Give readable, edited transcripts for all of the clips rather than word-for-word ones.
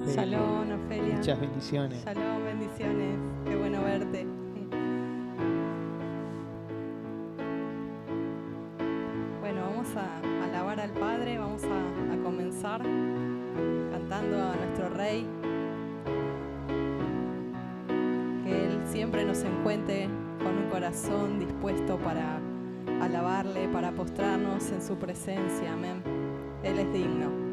Ofelia. Shalom, Ofelia. Muchas bendiciones. Shalom, bendiciones. Qué bueno verte. Bueno, vamos a alabar al Padre, vamos a comenzar cantando a nuestro Rey. Que Él siempre nos encuentre con un corazón dispuesto para alabarle, para postrarnos en su presencia. Amén. Él es digno.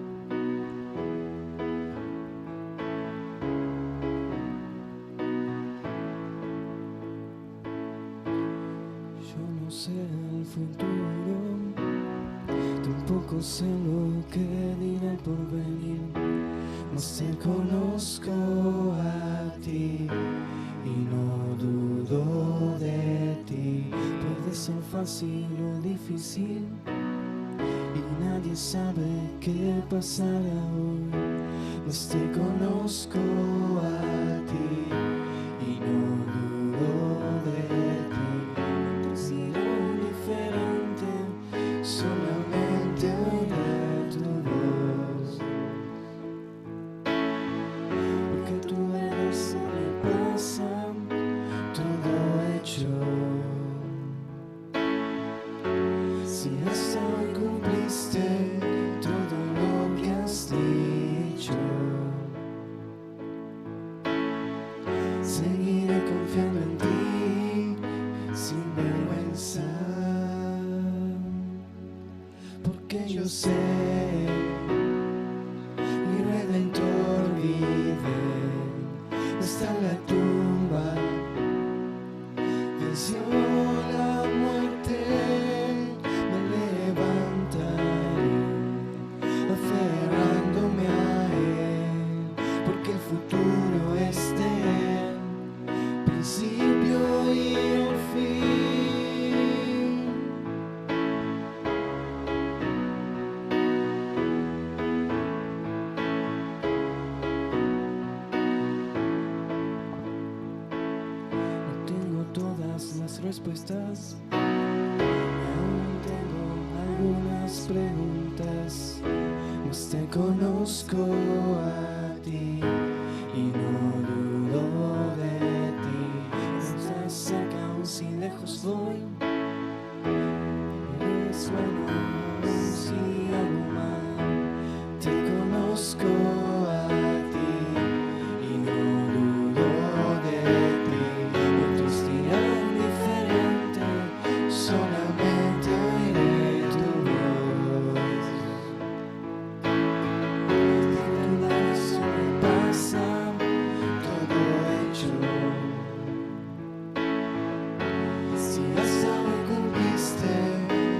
Yo no sé el futuro, tampoco sé lo que dirá el porvenir, mas te conozco a ti y no dudo de ti. Puede ser fácil o difícil y nadie sabe qué pasará hoy, mas te conozco a ti y no dudo de ti. Será diferente, solamente oiré tu voz, porque tu verdad se me pasa todo hecho. Si hasta hoy cumpliste todo lo que has dicho, seguiré confiando en ti sin vergüenza, porque yo sé, mi Redentor vive, hasta la tumba venció la muerte, me levantaré aferrándome a Él, porque el futuro es de Él, principio y el fin. No tengo todas las respuestas, aún tengo algunas preguntas, mas te conozco a ti y no dudo de ti. Estás cerca aún si lejos voy, eres bueno si hago mal, te conozco a ti y no dudo de ti. Otros dirán diferente, solamente oiré tu voz. De verdad eso me pasa todo hecho. Si hasta hoy cumpliste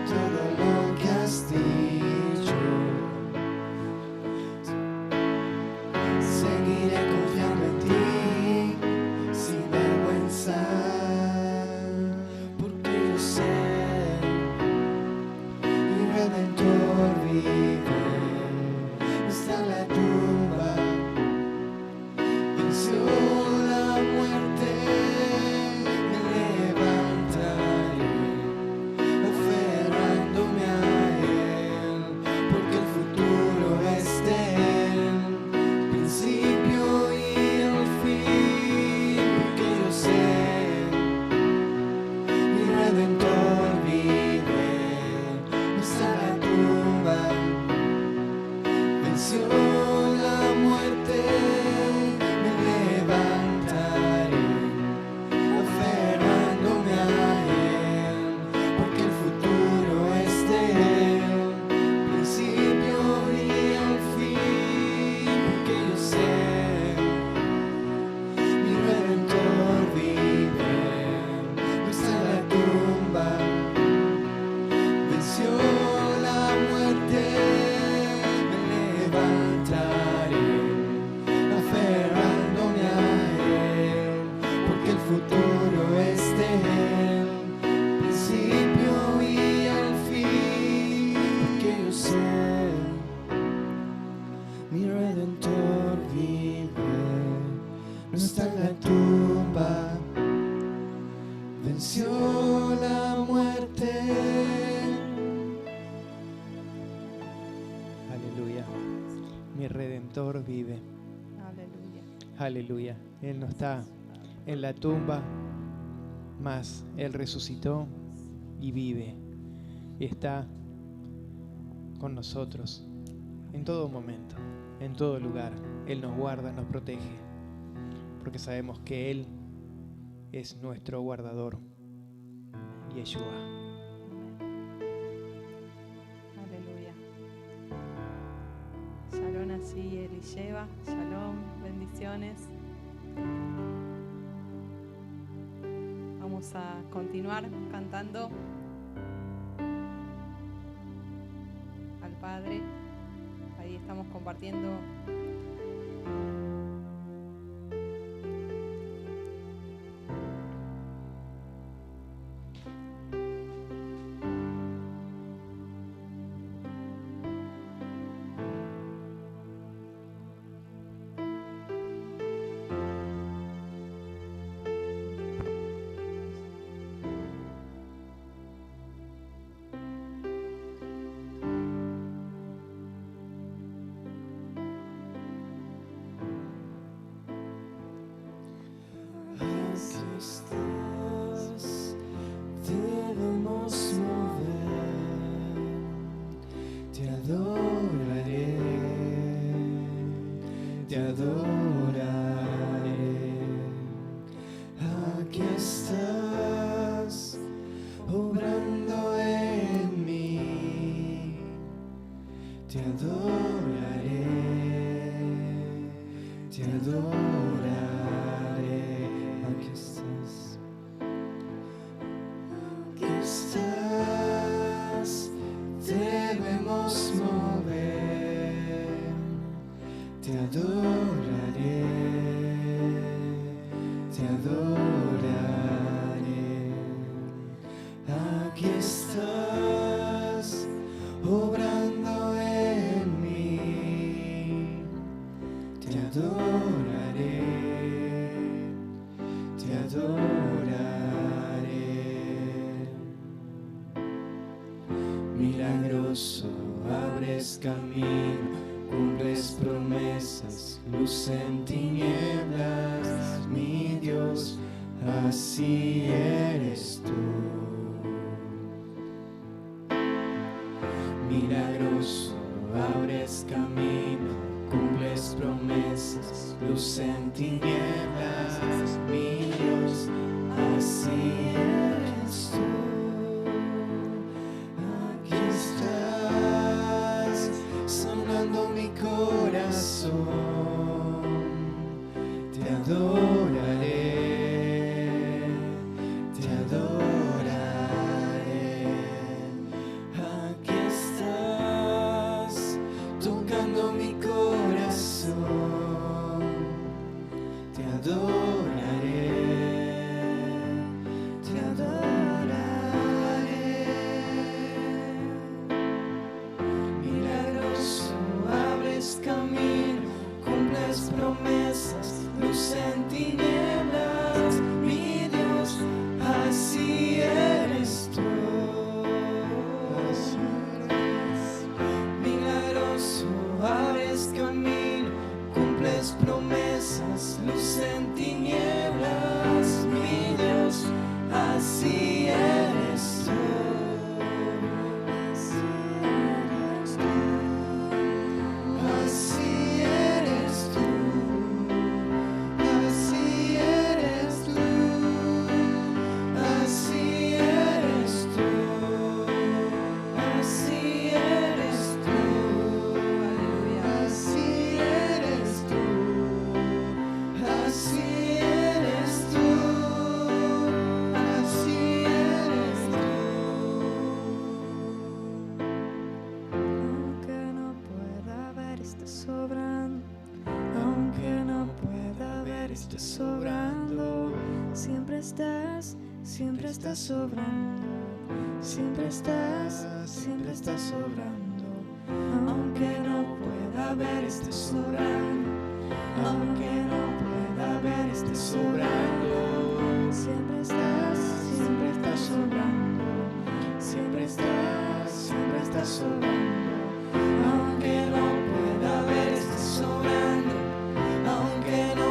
todo lo que has dicho, seguiré confiando en ti sin vergüenza, porque yo sé, mi Redentor vive, hasta la tumba venció la muerte, me levantaré aferrándome a Él, porque el futuro es de Él, principio y el fin, porque yo sé, mi Redentor vive, hasta la tumba venció la muerte, me levantaré aferrándome a Él, porque el futuro es de Él, principio y el fin, porque yo sé, mi Redentor vive, hasta la tumba venció la muerte, me levantaré aferrándome a Él, porque el futuro es de Él, principio y el fin, porque yo sé, mi Redentor vive, no está en la tumba, venció la muerte. Aleluya. Mi Redentor vive. Aleluya. Él no está en la tumba, mas Él resucitó y vive. Y está con nosotros en todo momento, en todo lugar. Él nos guarda, nos protege, porque sabemos que Él es nuestro guardador, Yeshua. Aleluya. Shalom así, Elisheva. Shalom, bendiciones. Vamos a continuar cantando al Padre. Ahí estamos compartiendo. Te adoraré, aquí estás, obrando en mí. Te adoraré, aquí estás. Aquí estás, debemos mover. Te adoraré, aquí estás, obrando en mí. Te adoraré, milagroso, abres camino, cumples promesas, luz en tinieblas, mi Dios, así eres tú. Milagroso, abres camino, cumples promesas, luz en tinieblas, mi Dios, así eres tú. Aquí estás, sonando mi corazón, te adoraré, aquí estás, tocando mi corazón, te adoraré, milagroso, abres camino, cumples promesas, luz en tinieblas, mi Dios, así eres tú. Milagroso, abres camino, cumples promesas, luz en tinieblas, mi Dios, así eres tú. Así eres tú, así eres tú, así eres tú, así eres tú, Aleluya. así eres tú, así eres tú, así eres tú. Aunque no pueda ver, estás sobrando. Aunque no pueda ver, estás sobrando. Siempre estás sobrando. Siempre estás sobrando. Aunque no pueda ver, estás sobrando. Aunque no pueda ver, estás sobrando. Siempre estás sobrando. Siempre estás sobrando. Aunque no pueda ver, estás sobrando. Aunque no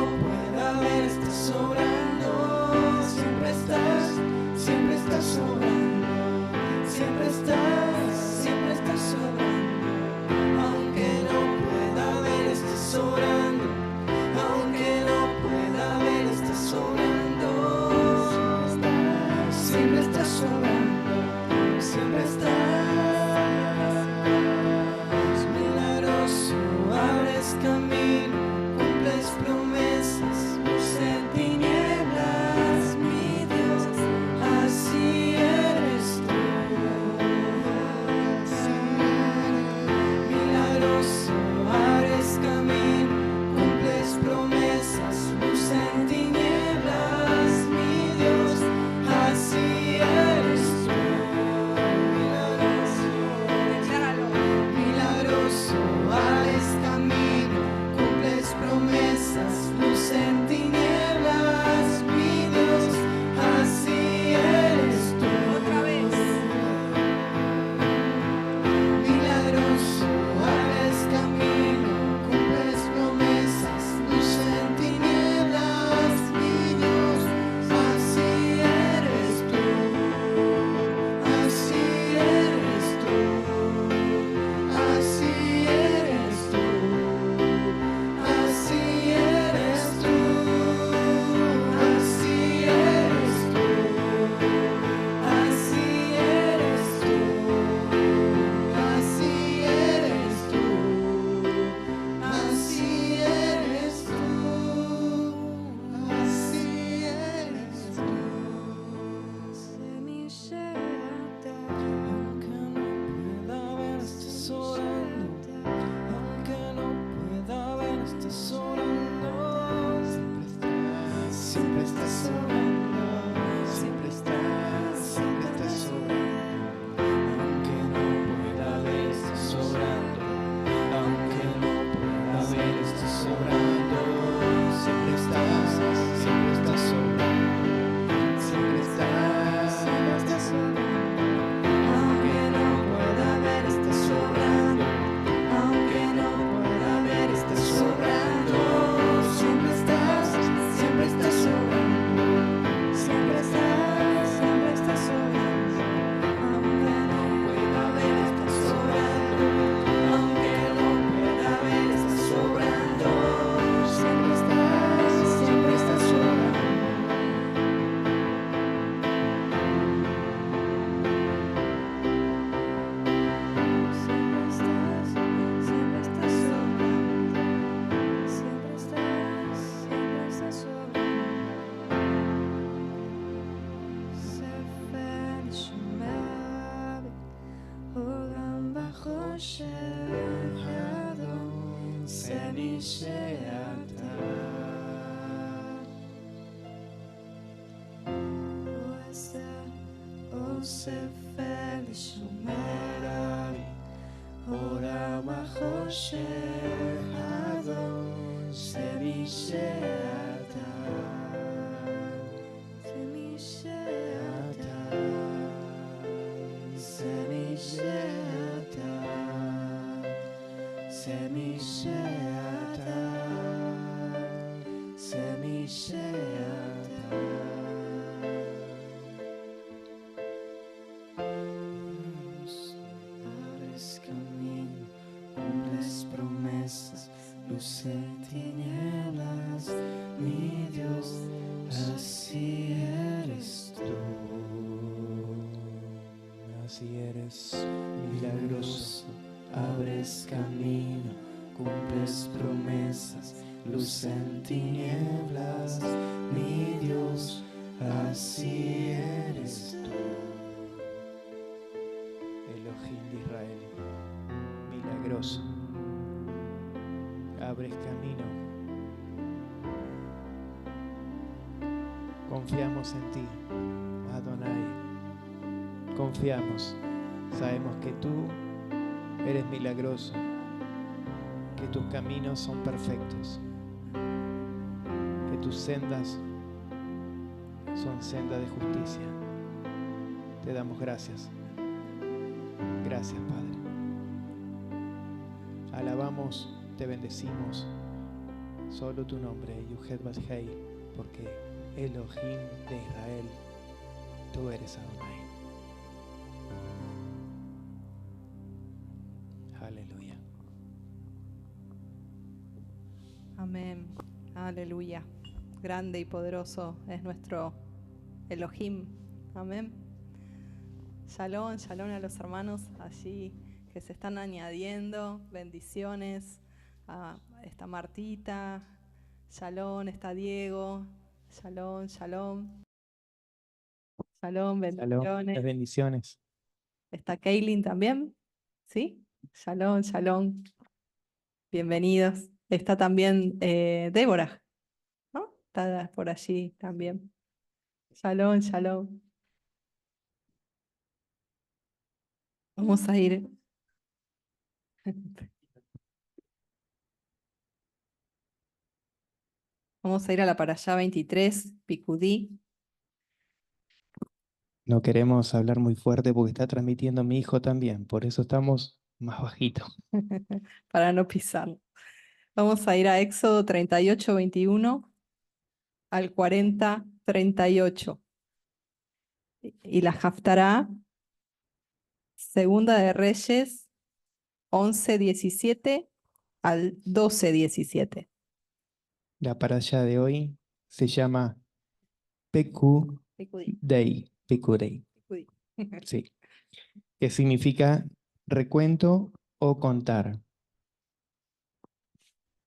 estás sobrando, siempre estás sobrando. Aunque no pueda ver, estás sobrando. Aunque no pueda ver, estás sobrando. Siempre estás sobrando. Siempre estás sobrando. Aunque no pueda ver, estás sobrando. Aunque no pueda ver, estás sobrando. Siempre estás sobrando. Siempre estás sobrando. Aunque no pueda ver, estás sobrando. Aunque no pueda ver, estás sobrando. Siempre estás sobrando. Siempre estás sobrando. Siempre estás sobrando. ספר שומר עולם בחושך אדום זה מי שאתה ספר שומר עולם בחושך אדום זה מי שאתה זה מי שאתה זה מי שאתה זה מי שאתה זה מי שאתה abres camino, cumples promesas, luz en tinieblas, mi Dios, así eres tú. Así eres, Milagroso, abres camino, cumples promesas, luz en tinieblas, mi Dios, así eres tú. Elohim de Israel, milagroso, abres camino. Confiamos en ti, Adonai. Confiamos, sabemos que tú eres milagroso, que tus caminos son perfectos, que tus sendas son sendas de justicia. Te damos gracias. Gracias, Padre. Alabamos, te bendecimos. Solo tu nombre, Yuhet Bashei, porque Elohim de Israel, tú eres Adonai. Aleluya. Amén. Aleluya. Grande y poderoso es nuestro Elohim. Amén. Shalom, shalom a los hermanos allí que se están añadiendo. Bendiciones. Está Martita. Shalom, está Diego. Shalom, shalom. Shalom, Shalom, bendiciones. las bendiciones. Está Kaylin también. ¿Sí? Shalom, shalom. Bienvenidos. Está también Débora, ¿no? Está por allí también. Shalom, shalom. Vamos a ir. Vamos a ir a la parashá 23, Picudí. No queremos hablar muy fuerte porque está transmitiendo mi hijo también, por eso estamos más bajitos. Para no pisar. Vamos a ir a Éxodo 38, 21 al 40, 38. Y la Haftará, Segunda de Reyes, 11, 17 al 12, 17. La parashá de hoy se llama Peku Picudí, Dei, Peku Dei, picudí. sí, que significa recuento o contar.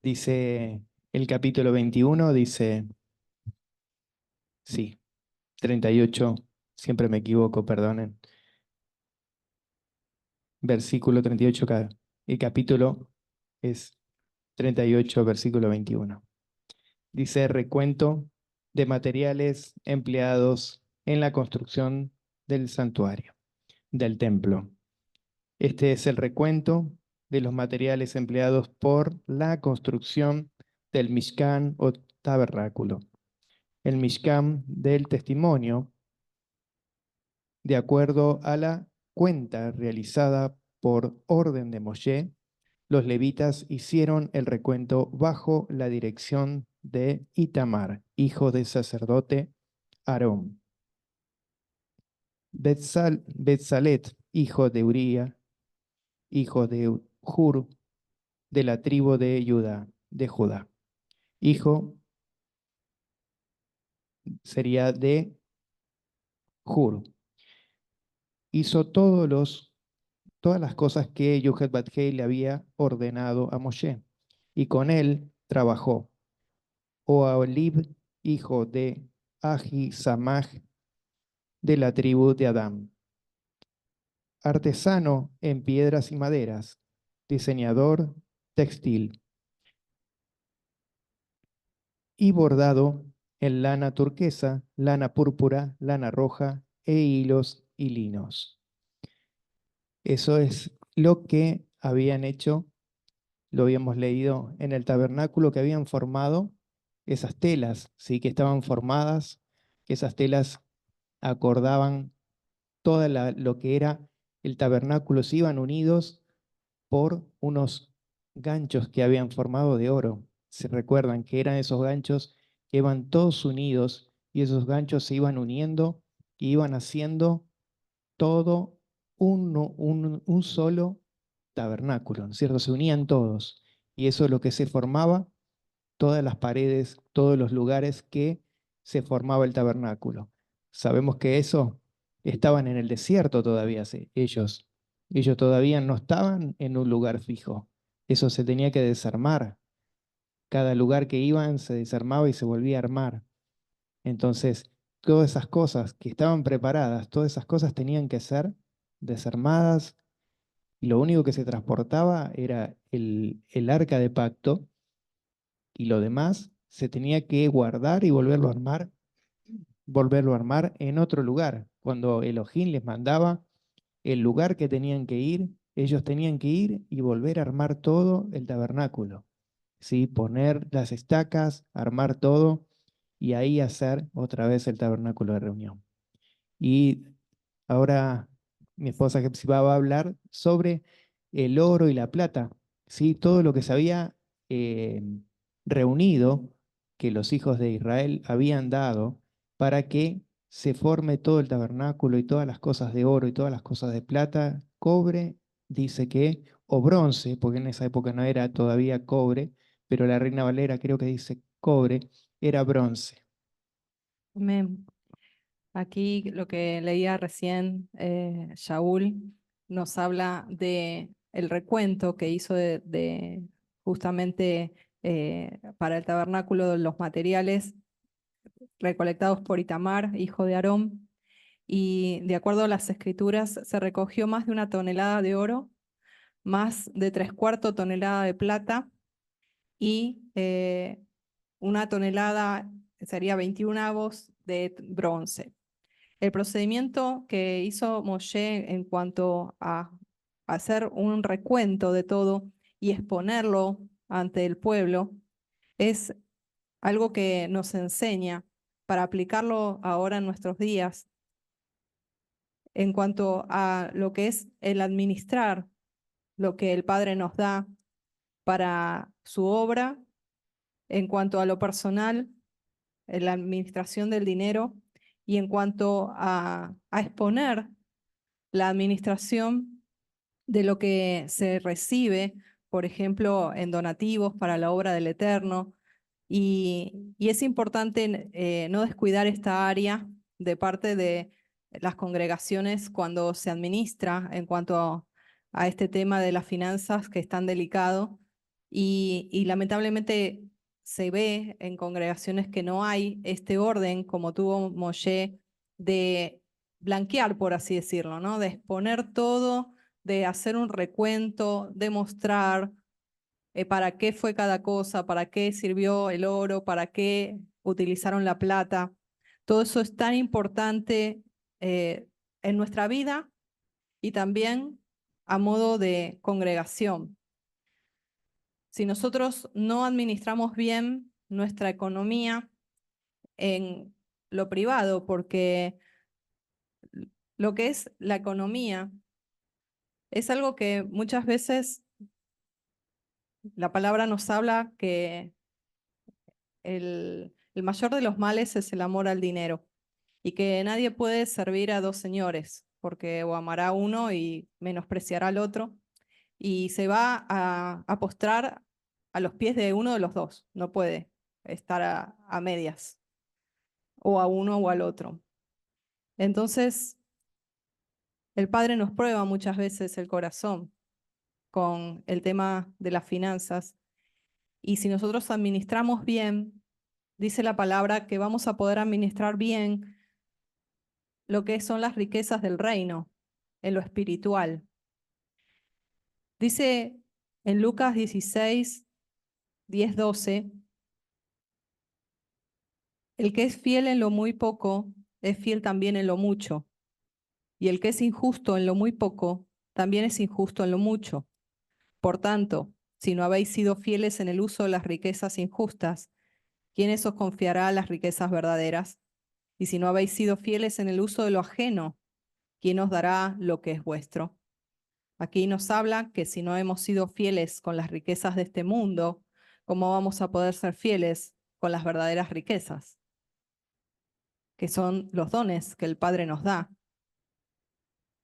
Dice el capítulo 21, dice, sí, 38, siempre me equivoco, perdonen. Versículo 38, el capítulo es 38, versículo 21. Dice recuento de materiales empleados en la construcción del santuario, del templo. Este es el recuento de los materiales empleados por la construcción del Mishkan o tabernáculo. El Mishkan del testimonio, de acuerdo a la cuenta realizada por orden de Moshe, los levitas hicieron el recuento bajo la dirección de Itamar, hijo del sacerdote Aarón. Betzalet, hijo de Uría, hijo de Hur, de la tribu de Judá. Hijo sería de Hur. Hizo todas las cosas que Yoched Bat-Hei le había ordenado a Moshe, y con él trabajó. Oholib, hijo de Ahisamach, de la tribu de Adán. Artesano en piedras y maderas, diseñador textil. Y bordado en lana turquesa, lana púrpura, lana roja e hilos y linos. Eso es lo que habían hecho, lo habíamos leído en el tabernáculo, que habían formado esas telas, ¿sí? Que estaban formadas, que esas telas acordaban lo que era el tabernáculo, se iban unidos por unos ganchos que habían formado de oro. Se recuerdan que eran esos ganchos que iban todos unidos y esos ganchos se iban uniendo y iban haciendo todo un solo tabernáculo, ¿no es cierto? Se unían todos y eso es lo que se formaba, todas las paredes, todos los lugares que se formaba el tabernáculo. Sabemos que eso estaban en el desierto todavía, ellos. Ellos todavía no estaban en un lugar fijo. Eso se tenía que desarmar. Cada lugar que iban se desarmaba y se volvía a armar. Entonces, todas esas cosas que estaban preparadas, todas esas cosas tenían que ser desarmadas y lo único que se transportaba era el arca de pacto y lo demás se tenía que guardar y volverlo a armar en otro lugar. Cuando Elohim les mandaba el lugar que tenían que ir, ellos tenían que ir y volver a armar todo el tabernáculo, ¿sí? Poner las estacas, armar todo y ahí hacer otra vez el tabernáculo de reunión. Y ahora mi esposa Hepzibah va a hablar sobre el oro y la plata, ¿sí? Todo lo que se había eh, reunido, que los hijos de Israel habían dado para que se forme todo el tabernáculo y todas las cosas de oro y todas las cosas de plata, cobre, dice que, o bronce, porque en esa época no era todavía cobre, pero la Reina Valera creo que dice cobre, era bronce. Amén. Aquí lo que leía recién Shaul nos habla de el recuento que hizo de justamente para el tabernáculo de los materiales recolectados por Itamar, hijo de Aarón, y de acuerdo a las escrituras se recogió más de 1 tonelada de oro, más de 3/4 tonelada de plata y 1 tonelada, sería 21 avos de bronce. El procedimiento que hizo Moshe en cuanto a hacer un recuento de todo y exponerlo ante el pueblo es algo que nos enseña para aplicarlo ahora en nuestros días en cuanto a lo que es el administrar lo que el Padre nos da para su obra, en cuanto a lo personal, en la administración del dinero y en cuanto a exponer la administración de lo que se recibe, por ejemplo, en donativos para la obra del Eterno. Y es importante no descuidar esta área de parte de las congregaciones cuando se administra en cuanto a este tema de las finanzas que es tan delicado. Y lamentablemente se ve en congregaciones que no hay este orden como tuvo Moshe de blanquear, por así decirlo, ¿no? De exponer todo, de hacer un recuento, de mostrar para qué fue cada cosa, para qué sirvió el oro, para qué utilizaron la plata. Todo eso es tan importante en nuestra vida y también a modo de congregación. Si nosotros no administramos bien nuestra economía en lo privado, porque lo que es la economía es algo que muchas veces la palabra nos habla que el mayor de los males es el amor al dinero y que nadie puede servir a dos señores, porque o amará a uno y menospreciará al otro y se va a postrar a los pies de uno de los dos. No puede estar a medias, o a uno o al otro. Entonces, el Padre nos prueba muchas veces el corazón con el tema de las finanzas. Y si nosotros administramos bien, dice la palabra que vamos a poder administrar bien lo que son las riquezas del reino, en lo espiritual. Dice en Lucas 16, 10, 12, el que es fiel en lo muy poco, es fiel también en lo mucho. Y el que es injusto en lo muy poco, también es injusto en lo mucho. Por tanto, si no habéis sido fieles en el uso de las riquezas injustas, ¿quién os confiará las riquezas verdaderas? Y si no habéis sido fieles en el uso de lo ajeno, ¿quién os dará lo que es vuestro? Aquí nos habla que si no hemos sido fieles con las riquezas de este mundo, ¿cómo vamos a poder ser fieles con las verdaderas riquezas? Que son los dones que el Padre nos da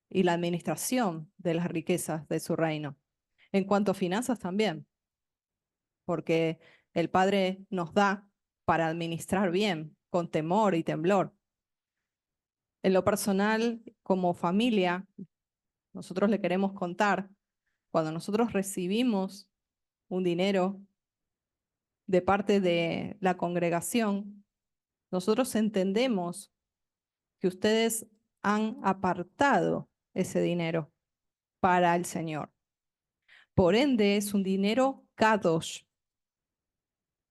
y la administración de las riquezas de su reino. En cuanto a finanzas también, porque el Padre nos da para administrar bien, con temor y temblor. En lo personal, como familia, nosotros le queremos contar, cuando nosotros recibimos un dinero de parte de la congregación, nosotros entendemos que ustedes han apartado ese dinero para el Señor. Por ende, es un dinero kadosh,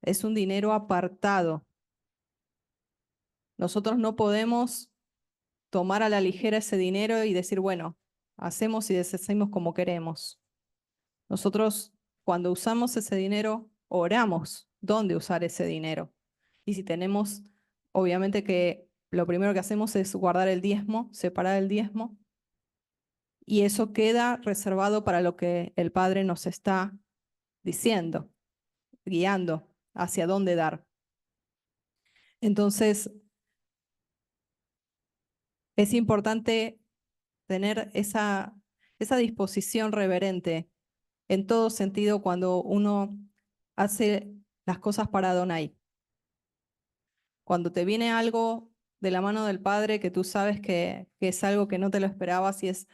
es un dinero apartado. Nosotros no podemos tomar a la ligera ese dinero y decir, bueno, hacemos y deshacemos como queremos. Nosotros, cuando usamos ese dinero, oramos dónde usar ese dinero. Y si tenemos, obviamente que lo primero que hacemos es guardar el diezmo, separar el diezmo, y eso queda reservado para lo que el Padre nos está diciendo, guiando hacia dónde dar. Entonces, es importante tener esa disposición reverente en todo sentido cuando uno hace las cosas para Adonai. Cuando te viene algo de la mano del Padre que tú sabes que es algo que no te lo esperabas y es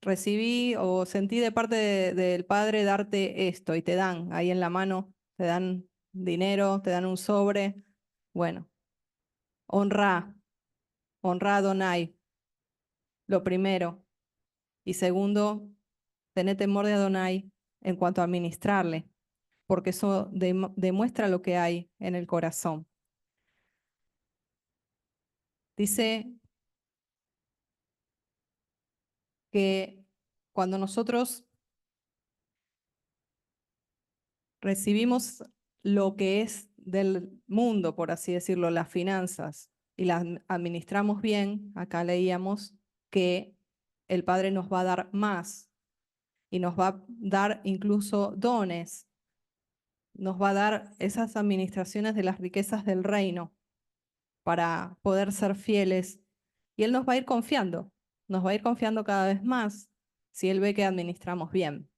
recibí o sentí de parte del Padre darte esto y te dan ahí en la mano, te dan dinero, te dan un sobre. Bueno, honra a Adonai, lo primero. Y segundo, tener temor de Adonai en cuanto a administrarle, porque eso demuestra lo que hay en el corazón. Dice que cuando nosotros recibimos lo que es del mundo, por así decirlo, las finanzas, y las administramos bien, acá leíamos que el Padre nos va a dar más y nos va a dar incluso dones, nos va a dar esas administraciones de las riquezas del reino para poder ser fieles y Él nos va a ir confiando, nos va a ir confiando cada vez más si Él ve que administramos bien.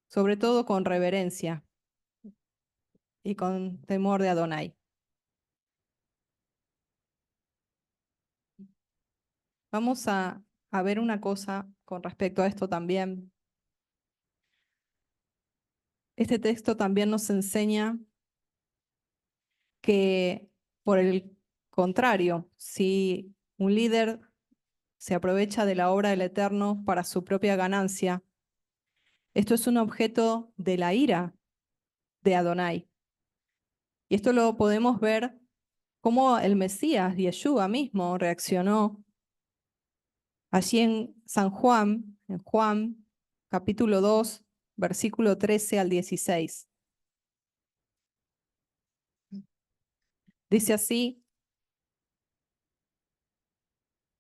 Sobre todo con reverencia y con temor de Adonai. Vamos a ver una cosa con respecto a esto también. Este texto también nos enseña que, por el contrario, si un líder se aprovecha de la obra del Eterno para su propia ganancia, esto es un objeto de la ira de Adonai. Y esto lo podemos ver cómo el Mesías, Yeshua mismo, reaccionó allí en San Juan, en Juan capítulo 2, versículo 13 al 16. Dice así: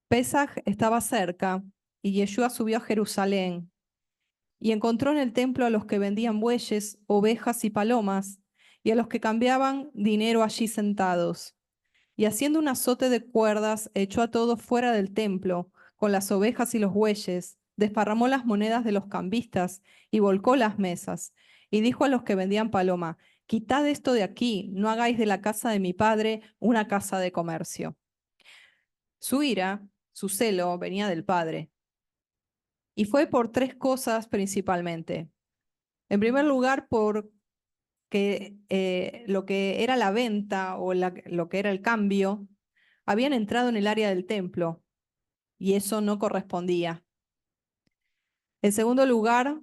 Pesaj estaba cerca y Yeshua subió a Jerusalén y encontró en el templo a los que vendían bueyes, ovejas y palomas y a los que cambiaban dinero allí sentados. Y haciendo un azote de cuerdas, echó a todos fuera del templo, con las ovejas y los bueyes, desparramó las monedas de los cambistas y volcó las mesas. Y dijo a los que vendían paloma: Quitad esto de aquí, no hagáis de la casa de mi padre una casa de comercio. Su ira, su celo, venía del Padre. Y fue por tres cosas principalmente. En primer lugar, porque lo que era la venta o lo que era el cambio habían entrado en el área del templo y eso no correspondía. En segundo lugar,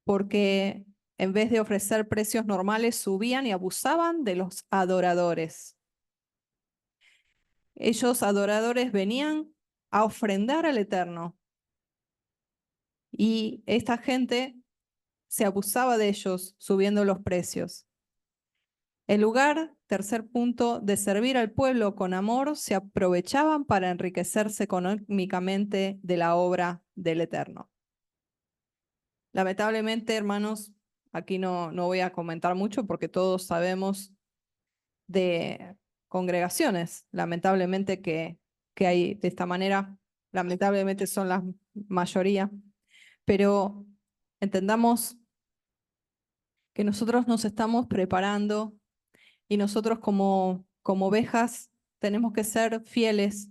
porque en vez de ofrecer precios normales, subían y abusaban de los adoradores. Ellos, adoradores, venían a ofrendar al Eterno y esta gente se abusaba de ellos subiendo los precios. En lugar, tercer punto, de servir al pueblo con amor, se aprovechaban para enriquecerse económicamente de la obra del Eterno. Lamentablemente, hermanos, aquí no voy a comentar mucho porque todos sabemos de congregaciones, lamentablemente, que hay de esta manera. Lamentablemente son la mayoría, pero entendamos que nosotros nos estamos preparando y nosotros como ovejas tenemos que ser fieles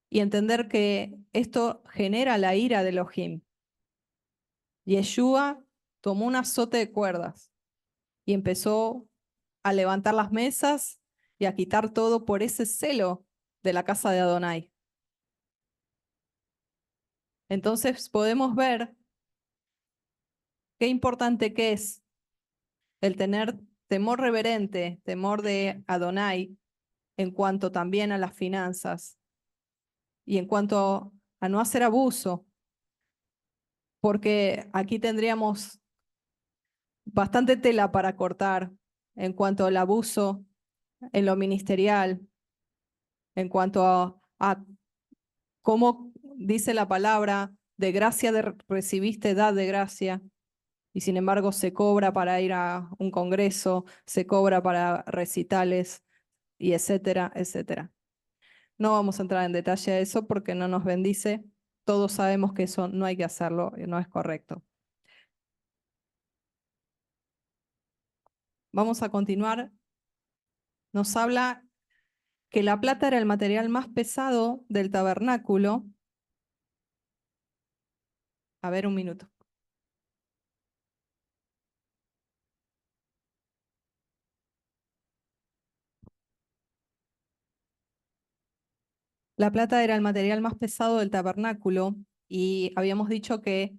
y entender que esto genera la ira de Elohim. Yeshua tomó un azote de cuerdas y empezó a levantar las mesas y a quitar todo por ese celo de la casa de Adonai. Entonces podemos ver qué importante que es el tener temor reverente, temor de Adonai, en cuanto también a las finanzas y en cuanto a no hacer abuso, porque aquí tendríamos bastante tela para cortar en cuanto al abuso en lo ministerial, en cuanto a cómo dice la palabra, de gracia recibiste, dad de gracia, y sin embargo se cobra para ir a un congreso, se cobra para recitales, y etcétera, etcétera. No vamos a entrar en detalle a eso porque no nos bendice. Todos sabemos que eso no hay que hacerlo, no es correcto. Vamos a continuar. Nos habla que la plata era el material más pesado del tabernáculo. A ver, un minuto. La plata era el material más pesado del tabernáculo y habíamos dicho que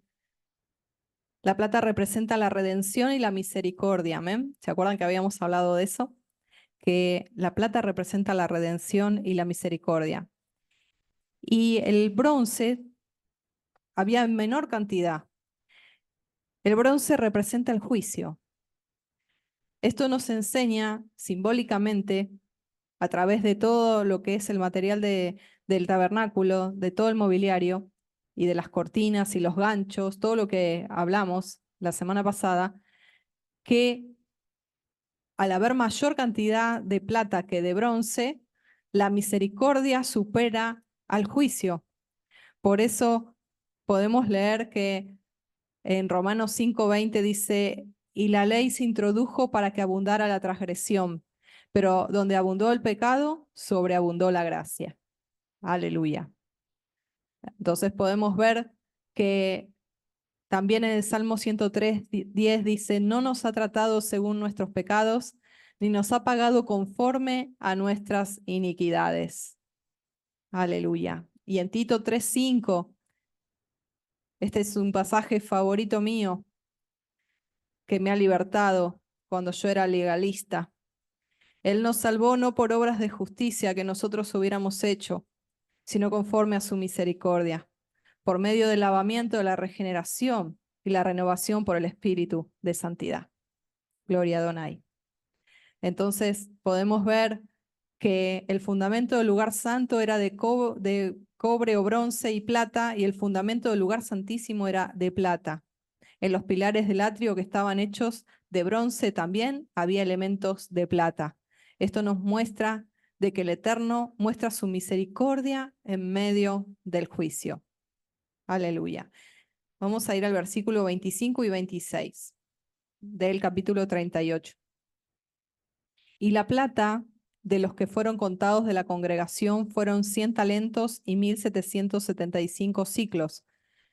la plata representa la redención y la misericordia. ¿Amén? ¿Se acuerdan que habíamos hablado de eso? Que la plata representa la redención y la misericordia. Y el bronce había en menor cantidad. El bronce representa el juicio. Esto nos enseña simbólicamente, a través de todo lo que es el material del tabernáculo, de todo el mobiliario y de las cortinas y los ganchos, todo lo que hablamos la semana pasada, que al haber mayor cantidad de plata que de bronce, la misericordia supera al juicio. Por eso podemos leer que en Romanos 5:20 dice: y la ley se introdujo para que abundara la transgresión, pero donde abundó el pecado, sobreabundó la gracia. Aleluya. Entonces podemos ver que también en el Salmo 103:10 dice: no nos ha tratado según nuestros pecados, ni nos ha pagado conforme a nuestras iniquidades. Aleluya. Y en Tito 3:5, este es un pasaje favorito mío, que me ha libertado cuando yo era legalista. Él nos salvó no por obras de justicia que nosotros hubiéramos hecho, sino conforme a su misericordia, por medio del lavamiento de la regeneración y la renovación por el Espíritu de santidad. Gloria a Adonai. Entonces podemos ver que el fundamento del lugar santo era de cobre o bronce y plata, y el fundamento del lugar santísimo era de plata. En los pilares del atrio, que estaban hechos de bronce, también había elementos de plata. Esto nos muestra de que el Eterno muestra su misericordia en medio del juicio. Aleluya. Vamos a ir al versículo 25 y 26 del capítulo 38. Y la plata de los que fueron contados de la congregación fueron 100 talentos y 1775 siclos.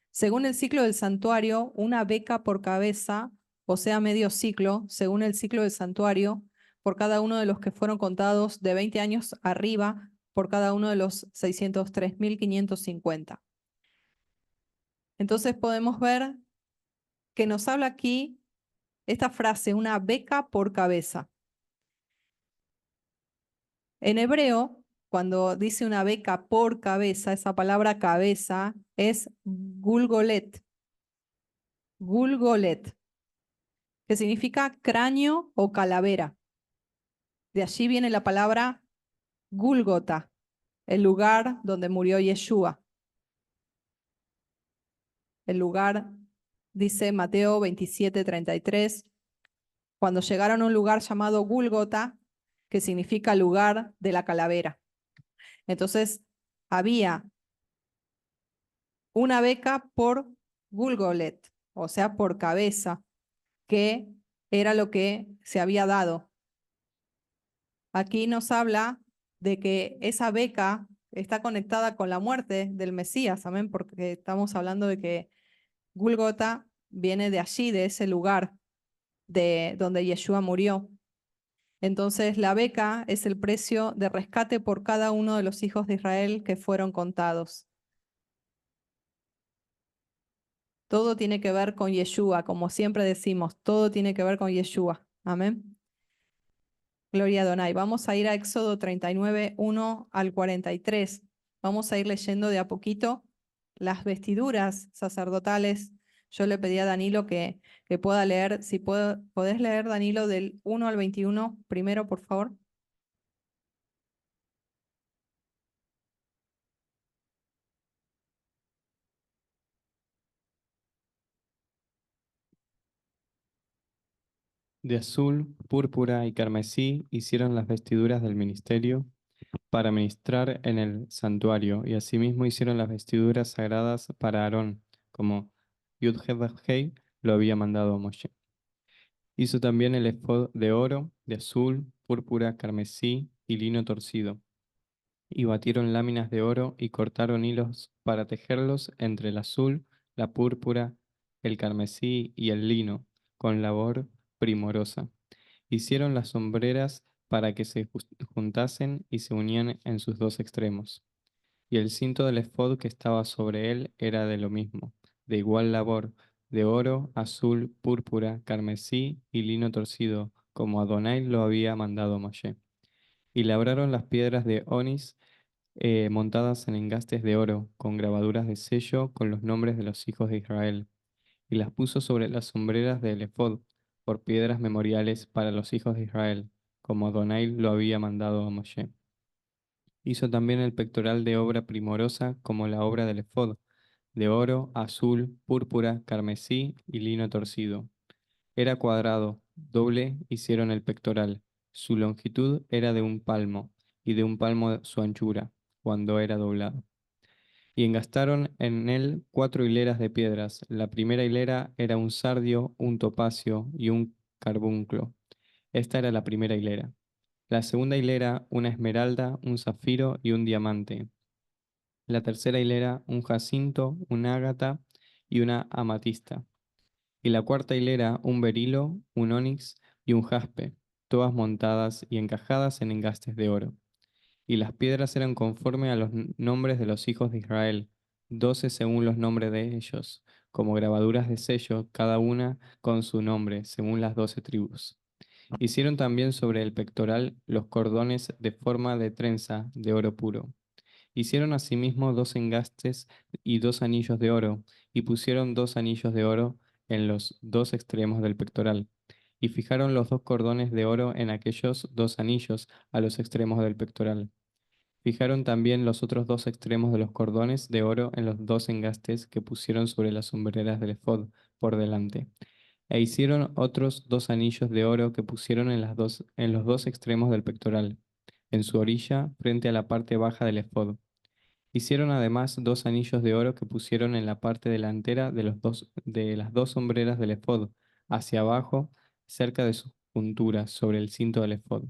Según el ciclo del santuario, una beca por cabeza, o sea, medio ciclo, según el ciclo del santuario, por cada uno de los que fueron contados de 20 años arriba, por cada uno de los 603.550. Entonces podemos ver que nos habla aquí esta frase, una beca por cabeza. En hebreo, cuando dice una beca por cabeza, esa palabra cabeza es gulgolet. Gulgolet, que significa cráneo o calavera. De allí viene la palabra Gúlgota, el lugar donde murió Yeshua. El lugar, dice Mateo 27:33, cuando llegaron a un lugar llamado Gúlgota, que significa lugar de la calavera. Entonces, había una beca por Gulgolet, o sea, por cabeza, que era lo que se había dado. Aquí nos habla de que esa beca está conectada con la muerte del Mesías, amén, porque estamos hablando de que Gúlgota viene de allí, de ese lugar de donde Yeshua murió. Entonces la beca es el precio de rescate por cada uno de los hijos de Israel que fueron contados. Todo tiene que ver con Yeshua, como siempre decimos, todo tiene que ver con Yeshua. Amén. Gloria a Adonai. Vamos a ir a Éxodo 39, 1 al 43. Vamos a ir leyendo de a poquito las vestiduras sacerdotales. Yo le pedí a Danilo que pueda leer, si podés leer, Danilo, del 1 al 21 primero, por favor. De azul, púrpura y carmesí hicieron las vestiduras del ministerio para ministrar en el santuario, y asimismo hicieron las vestiduras sagradas para Aarón, como Yud-Heh-Vav-Hei lo había mandado a Moshe. Hizo también el efod de oro, de azul, púrpura, carmesí y lino torcido, y batieron láminas de oro y cortaron hilos para tejerlos entre el azul, la púrpura, el carmesí y el lino, con labor primorosa. Hicieron las sombreras para que se juntasen y se unían en sus dos extremos. Y el cinto del efod que estaba sobre él era de lo mismo, de igual labor, de oro, azul, púrpura, carmesí y lino torcido, como Adonai lo había mandado a Moshe. Y labraron las piedras de onis montadas en engastes de oro, con grabaduras de sello con los nombres de los hijos de Israel, y las puso sobre las sombreras del efod, por piedras memoriales para los hijos de Israel, como Adonai lo había mandado a Moshe. Hizo también el pectoral de obra primorosa, como la obra del efod, de oro, azul, púrpura, carmesí y lino torcido. Era cuadrado, doble hicieron el pectoral. Su longitud era de un palmo, y de un palmo su anchura, cuando era doblado. Y engastaron en él 4 hileras de piedras. La primera hilera era un sardio, un topacio y un carbunclo. Esta era la primera hilera. La segunda hilera, una esmeralda, un zafiro y un diamante. La tercera hilera, un jacinto, un ágata y una amatista. Y la cuarta hilera, un berilo, un onix y un jaspe, todas montadas y encajadas en engastes de oro. Y las piedras eran conforme a los nombres de los hijos de Israel, 12 según los nombres de ellos, como grabaduras de sello, cada una con su nombre, según las 12 tribus. Hicieron también sobre el pectoral los cordones de forma de trenza de oro puro. Hicieron asimismo 2 engastes y 2 anillos de oro, y pusieron 2 anillos de oro en los 2 extremos del pectoral. Y fijaron los 2 cordones de oro en aquellos 2 anillos a los extremos del pectoral. Fijaron también los otros 2 extremos de los cordones de oro en los 2 engastes que pusieron sobre las sombreras del ephod por delante. E hicieron otros 2 anillos de oro que pusieron en los 2 extremos del pectoral, en su orilla, frente a la parte baja del ephod. Hicieron además 2 anillos de oro que pusieron en la parte delantera de las dos sombreras del ephod, hacia abajo, cerca de sus junturas, sobre el cinto del ephod.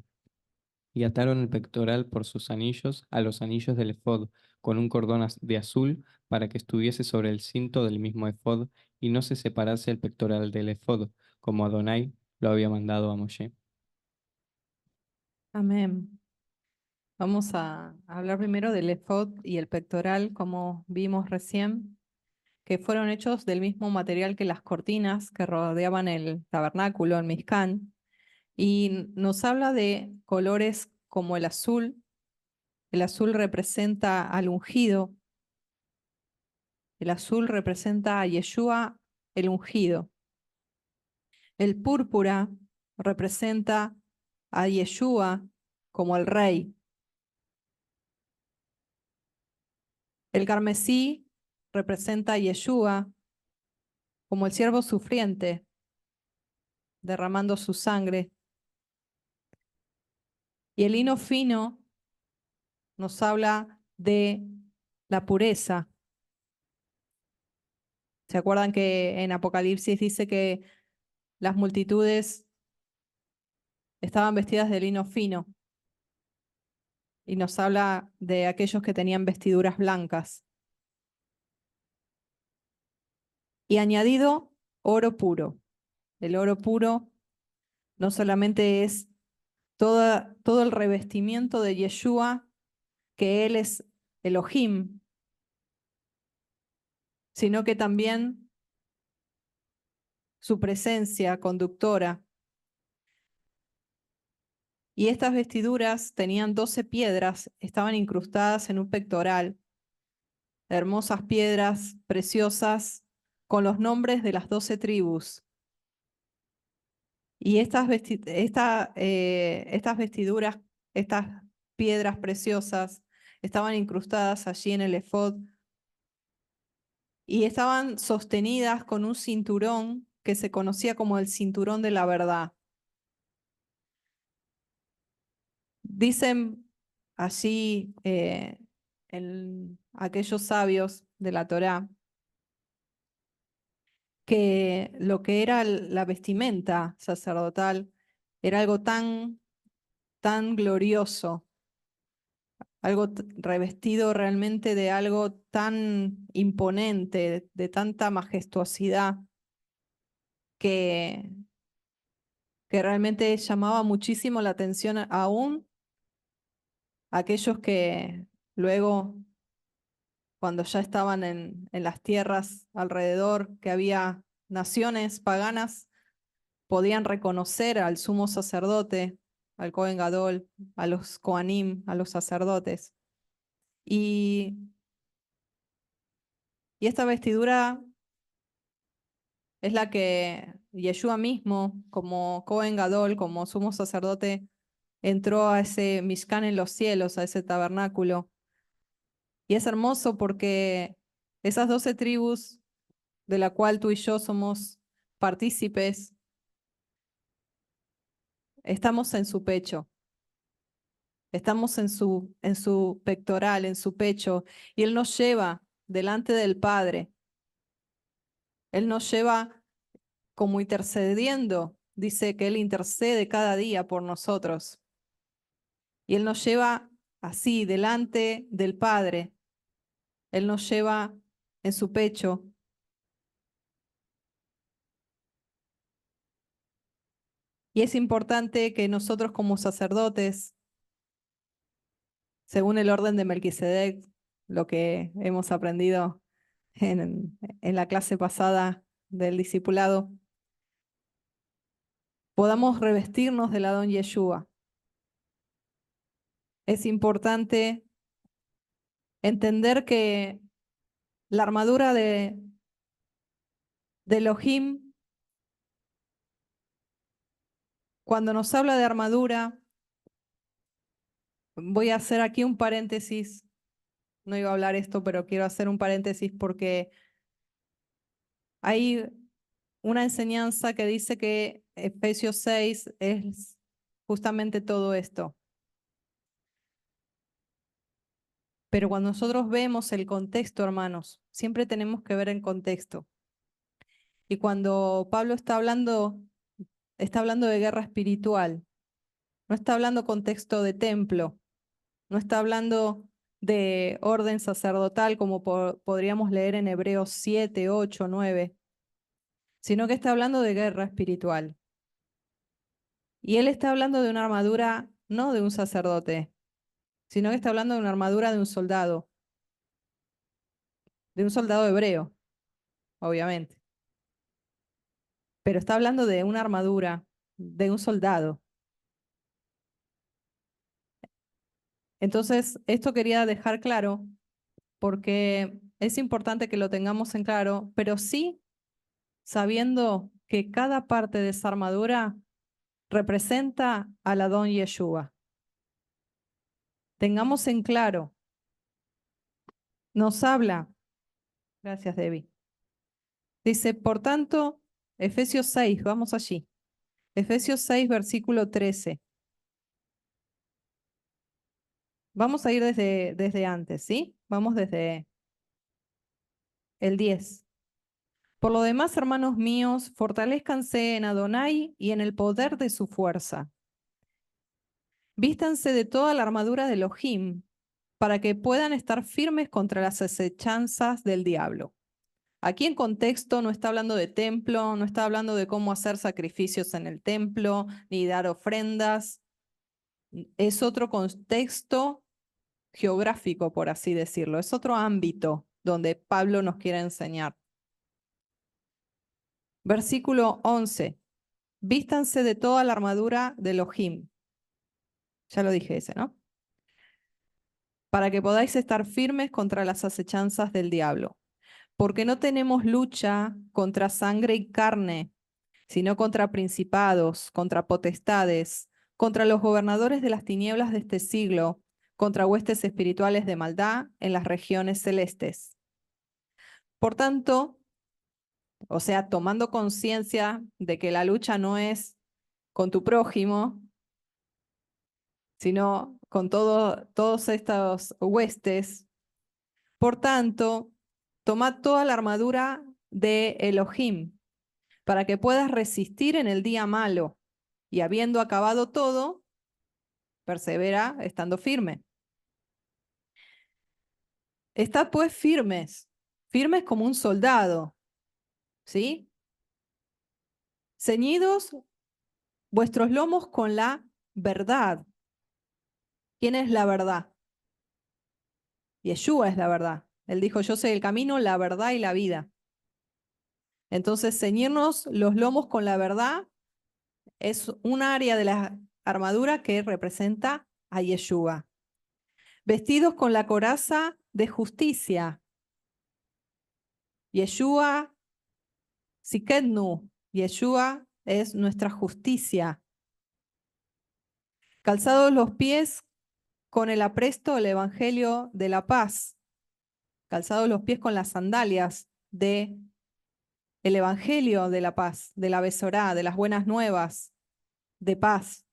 Y ataron el pectoral por sus anillos a los anillos del ephod, con un cordón de azul, para que estuviese sobre el cinto del mismo ephod, y no se separase el pectoral del ephod, como Adonai lo había mandado a Moshe. Amén. Vamos a hablar primero del efod y el pectoral, como vimos recién, que fueron hechos del mismo material que las cortinas que rodeaban el tabernáculo, el Mizcán, y nos habla de colores como el azul. El azul representa al ungido, el azul representa a Yeshua, el ungido. El púrpura representa a Yeshua como el rey. El carmesí representa a Yeshua como el siervo sufriente, derramando su sangre. Y el lino fino nos habla de la pureza. ¿Se acuerdan que en Apocalipsis dice que las multitudes estaban vestidas de lino fino? Y nos habla de aquellos que tenían vestiduras blancas. Y añadido oro puro. El oro puro no solamente es todo el revestimiento de Yeshua, que él es Elohim, sino que también su presencia conductora. Y estas vestiduras tenían 12 piedras, estaban incrustadas en un pectoral, hermosas piedras preciosas con los nombres de las 12 tribus. Y estas vestiduras, estas piedras preciosas, estaban incrustadas allí en el efod y estaban sostenidas con un cinturón que se conocía como el cinturón de la verdad. Dicen allí aquellos sabios de la Torá que lo que era la vestimenta sacerdotal era algo tan glorioso, algo revestido realmente de algo tan imponente, de tanta majestuosidad, que realmente llamaba muchísimo la atención aún a aquellos que luego, cuando ya estaban en las tierras alrededor, que había naciones paganas, podían reconocer al sumo sacerdote, al Cohen Gadol, a los Kohanim, a los sacerdotes. Y esta vestidura es la que Yeshua mismo, como Cohen Gadol, como sumo sacerdote, entró a ese Mishkan en los cielos, a ese tabernáculo. Y es hermoso porque esas 12 tribus de la cual tú y yo somos partícipes, estamos en su pecho. Estamos en su pectoral, en su pecho, y Él nos lleva delante del Padre. Él nos lleva como intercediendo. Dice que Él intercede cada día por nosotros. Y Él nos lleva así, delante del Padre. Él nos lleva en su pecho. Y es importante que nosotros como sacerdotes, según el orden de Melquisedec, lo que hemos aprendido en la clase pasada del discipulado, podamos revestirnos del Adón Yeshua. Es importante entender que la armadura de Elohim, cuando nos habla de armadura, voy a hacer aquí un paréntesis. No iba a hablar esto, pero quiero hacer un paréntesis porque hay una enseñanza que dice que Efesios 6 es justamente todo esto. Pero cuando nosotros vemos el contexto, hermanos, siempre tenemos que ver el contexto. Y cuando Pablo está hablando de guerra espiritual, no está hablando contexto de templo, no está hablando de orden sacerdotal como podríamos leer en Hebreos 7, 8, 9, sino que está hablando de guerra espiritual. Y él está hablando de una armadura no de un sacerdote, sino que está hablando de una armadura de un soldado hebreo, obviamente. Pero está hablando de una armadura de un soldado. Entonces, esto quería dejar claro porque es importante que lo tengamos en claro, pero sí sabiendo que cada parte de esa armadura representa al Adón Yeshua. Tengamos en claro, nos habla, gracias Debbie, dice, por tanto, Efesios 6, vamos allí, Efesios 6, versículo 13. Vamos a ir desde antes, ¿sí? Vamos desde el 10. Por lo demás, hermanos míos, fortalézcanse en Adonai y en el poder de su fuerza. Vístanse de toda la armadura de Elohim, para que puedan estar firmes contra las acechanzas del diablo. Aquí en contexto no está hablando de templo, no está hablando de cómo hacer sacrificios en el templo, ni dar ofrendas. Es otro contexto geográfico, por así decirlo. Es otro ámbito donde Pablo nos quiere enseñar. Versículo 11. Vístanse de toda la armadura de Elohim. Ya lo dije ese, ¿no? Para que podáis estar firmes contra las acechanzas del diablo. Porque no tenemos lucha contra sangre y carne, sino contra principados, contra potestades, contra los gobernadores de las tinieblas de este siglo, contra huestes espirituales de maldad en las regiones celestes. Por tanto, o sea, tomando conciencia de que la lucha no es con tu prójimo, sino con todos estos huestes, por tanto, tomad toda la armadura de Elohim, para que puedas resistir en el día malo, y habiendo acabado todo, persevera estando firme. Estad pues firmes, firmes como un soldado, ¿sí? Ceñidos vuestros lomos con la verdad. ¿Quién es la verdad? Yeshua es la verdad. Él dijo, yo soy el camino, la verdad y la vida. Entonces, ceñirnos los lomos con la verdad es un área de la armadura que representa a Yeshua. Vestidos con la coraza de justicia. Yeshua, Siketnu. Yeshua es nuestra justicia. Calzados los pies con el apresto del evangelio de la paz. Calzados los pies con las sandalias de el evangelio de la paz, de la Besorá, de las buenas nuevas de paz.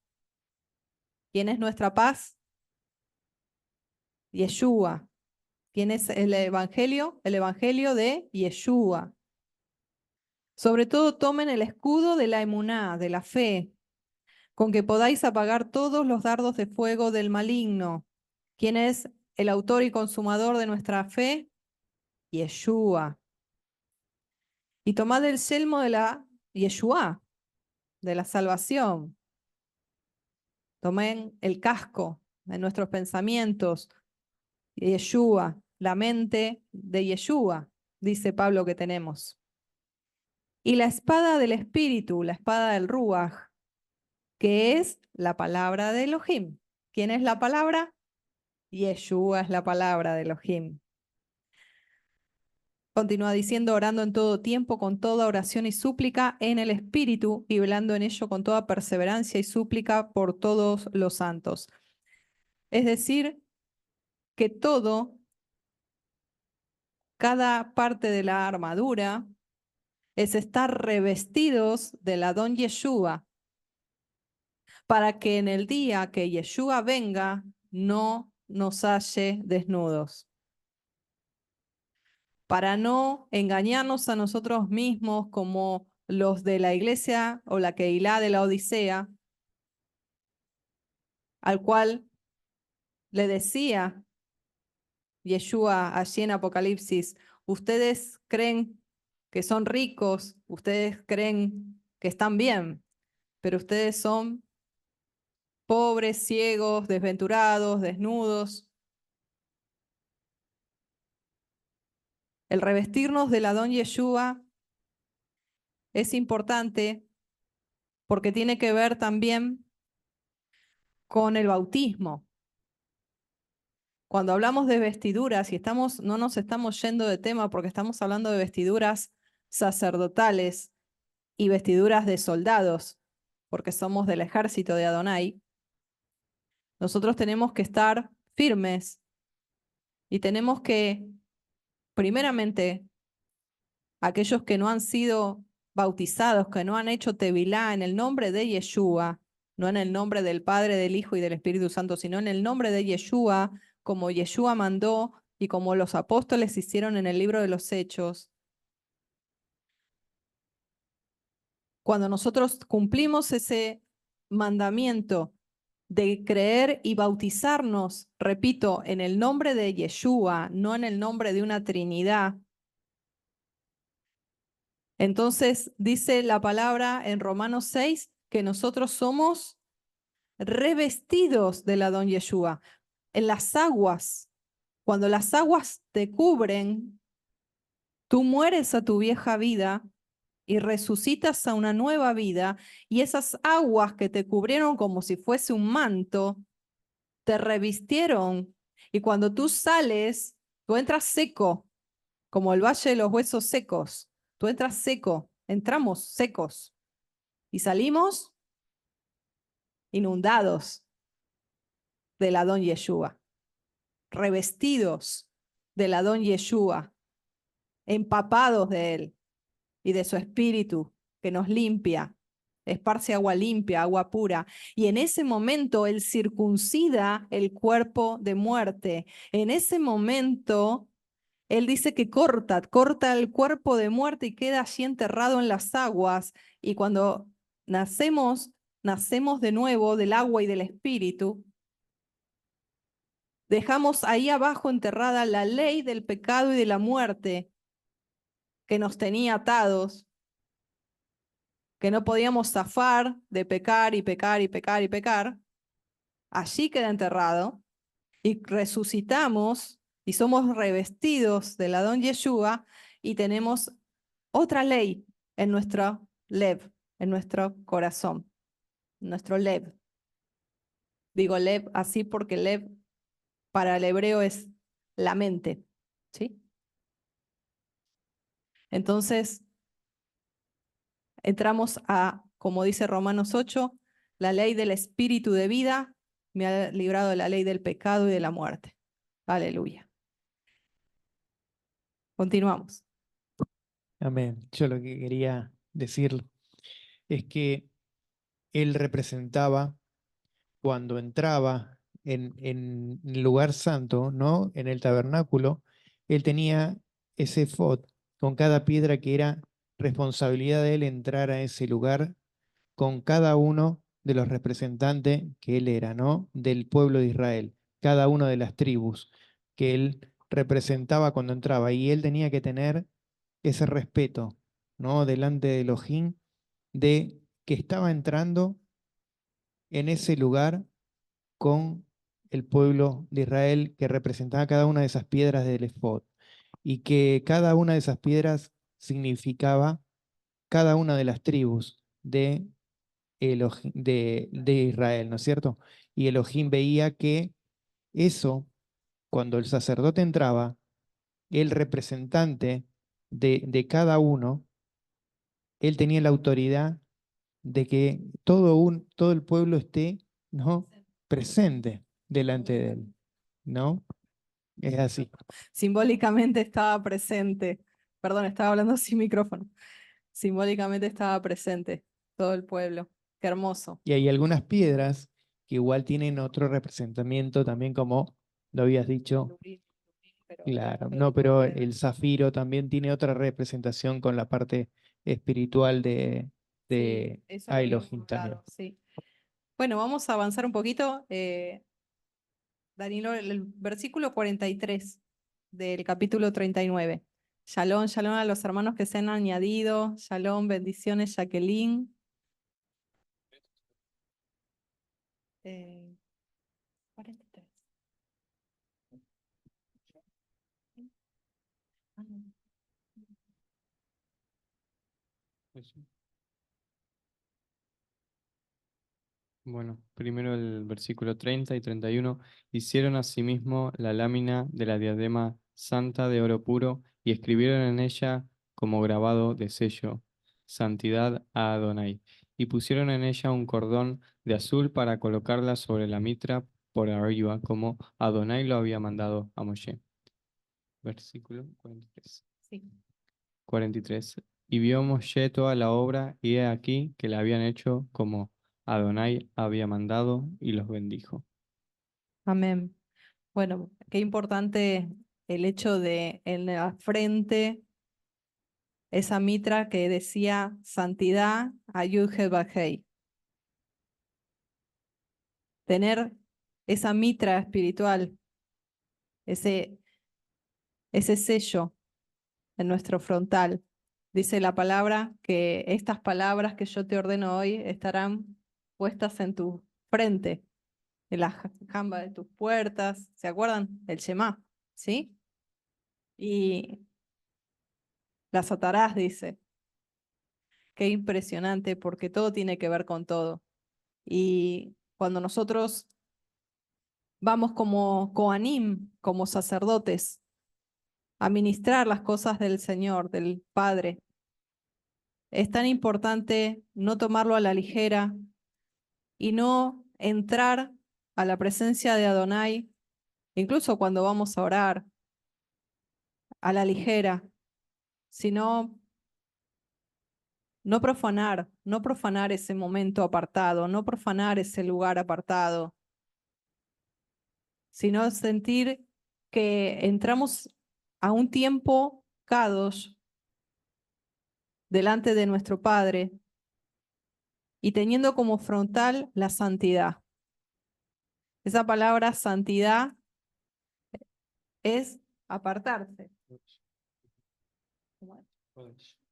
¿Quién es nuestra paz? Yeshua. ¿Quién es el evangelio? El evangelio de Yeshua. Sobre todo tomen el escudo de la emuná, de la fe, con que podáis apagar todos los dardos de fuego del maligno. ¿Quién es el autor y consumador de nuestra fe? Yeshua. Y tomad el yelmo de la Yeshua, de la salvación. Tomen el casco de nuestros pensamientos, Yeshua, la mente de Yeshua, dice Pablo que tenemos. Y la espada del Espíritu, la espada del Ruach, que es la palabra de Elohim. ¿Quién es la palabra? Yeshua es la palabra de Elohim. Continúa diciendo, orando en todo tiempo, con toda oración y súplica en el Espíritu, y velando en ello con toda perseverancia y súplica por todos los santos. Es decir, que cada parte de la armadura es estar revestidos del Adón Yeshua, para que en el día que Yeshua venga no nos halle desnudos, para no engañarnos a nosotros mismos como los de la iglesia o la Keilah de la Odisea, al cual le decía Yeshua allí en Apocalipsis: ustedes creen que son ricos, ustedes creen que están bien, pero ustedes son pobres, ciegos, desventurados, desnudos. El revestirnos del Adón Yeshua es importante porque tiene que ver también con el bautismo. Cuando hablamos de vestiduras, y no nos estamos yendo de tema porque estamos hablando de vestiduras sacerdotales y vestiduras de soldados, porque somos del ejército de Adonai, nosotros tenemos que estar firmes y tenemos que, primeramente, aquellos que no han sido bautizados, que no han hecho tevilá en el nombre de Yeshua, no en el nombre del Padre, del Hijo y del Espíritu Santo, sino en el nombre de Yeshua, como Yeshua mandó y como los apóstoles hicieron en el libro de los Hechos. Cuando nosotros cumplimos ese mandamiento de creer y bautizarnos, repito, en el nombre de Yeshua, no en el nombre de una Trinidad, entonces dice la palabra en Romanos 6 que nosotros somos revestidos del Adón Yeshua. En las aguas, cuando las aguas te cubren, tú mueres a tu vieja vida y resucitas a una nueva vida, y esas aguas que te cubrieron como si fuese un manto, te revistieron, y cuando tú sales, tú entras seco, como el valle de los huesos secos. Tú entras seco, entramos secos y salimos inundados del Adón Yeshua, revestidos del Adón Yeshua, empapados de él y de su espíritu que nos limpia, esparce agua limpia, agua pura. Y en ese momento él circuncida el cuerpo de muerte. En ese momento él dice que corta el cuerpo de muerte y queda allí enterrado en las aguas. Y cuando nacemos de nuevo del agua y del espíritu. Dejamos ahí abajo enterrada la ley del pecado y de la muerte que nos tenía atados, que no podíamos zafar de pecar y pecar y pecar y pecar. Allí queda enterrado y resucitamos y somos revestidos del Adón Yeshua y tenemos otra ley en nuestro lev, en nuestro corazón, nuestro lev. Digo lev así porque lev para el hebreo es la mente, ¿sí? Entonces, entramos a, como dice Romanos 8, la ley del espíritu de vida me ha librado de la ley del pecado y de la muerte. Aleluya. Continuamos. Amén. Yo lo que quería decir es que él representaba cuando entraba en el lugar santo, ¿no? En el tabernáculo, él tenía ese efod con cada piedra que era responsabilidad de él entrar a ese lugar con cada uno de los representantes que él era, ¿no? Del pueblo de Israel, cada una de las tribus que él representaba cuando entraba. Y él tenía que tener ese respeto, ¿no? Delante de Elohim, de que estaba entrando en ese lugar con el pueblo de Israel que representaba cada una de esas piedras del efod y que cada una de esas piedras significaba cada una de las tribus de de Israel, ¿no es cierto? Y Elohim veía que eso, cuando el sacerdote entraba, el representante de cada uno, él tenía la autoridad de que todo el pueblo esté, ¿no?, presente delante de él, ¿no? Es así. Simbólicamente estaba presente. Perdón, estaba hablando sin micrófono. Simbólicamente estaba presente todo el pueblo. Qué hermoso. Y hay algunas piedras que igual tienen otro representamiento también, como lo habías dicho. Claro, no, pero el zafiro también tiene otra representación con la parte espiritual de eso lo había Elohim también. escuchado, sí. Bueno, vamos a avanzar un poquito. Danilo, el versículo 43 del capítulo 39. Shalom, shalom a los hermanos que se han añadido. Shalom, bendiciones, Jacqueline. 43. Ah, no. Bueno, primero el versículo 30 y 31. Hicieron asimismo la lámina de la diadema santa de oro puro y escribieron en ella como grabado de sello, santidad a Adonai. Y pusieron en ella un cordón de azul para colocarla sobre la mitra por arriba, como Adonai lo había mandado a Moshe. Versículo 43. Sí. 43. Y vio Moshe toda la obra, y he aquí que la habían hecho como Adonai había mandado, y los bendijo. Amén. Bueno, qué importante el hecho de en la frente esa mitra que decía santidad a Yud-Heh-Vah-Hei. Tener esa mitra espiritual, ese sello en nuestro frontal. Dice la palabra que estas palabras que yo te ordeno hoy estarán puestas en tu frente, en la jamba de tus puertas. ¿Se acuerdan? El Shema, ¿sí? Y las atarás, dice. Qué impresionante, porque todo tiene que ver con todo. Y cuando nosotros vamos como Kohanim, como sacerdotes, a ministrar las cosas del Señor, del Padre, es tan importante no tomarlo a la ligera y no entrar a la presencia de Adonai, incluso cuando vamos a orar, a la ligera, sino no profanar ese momento apartado, no profanar ese lugar apartado, sino sentir que entramos a un tiempo kadosh delante de nuestro Padre y teniendo como frontal la santidad. Esa palabra santidad es apartarse.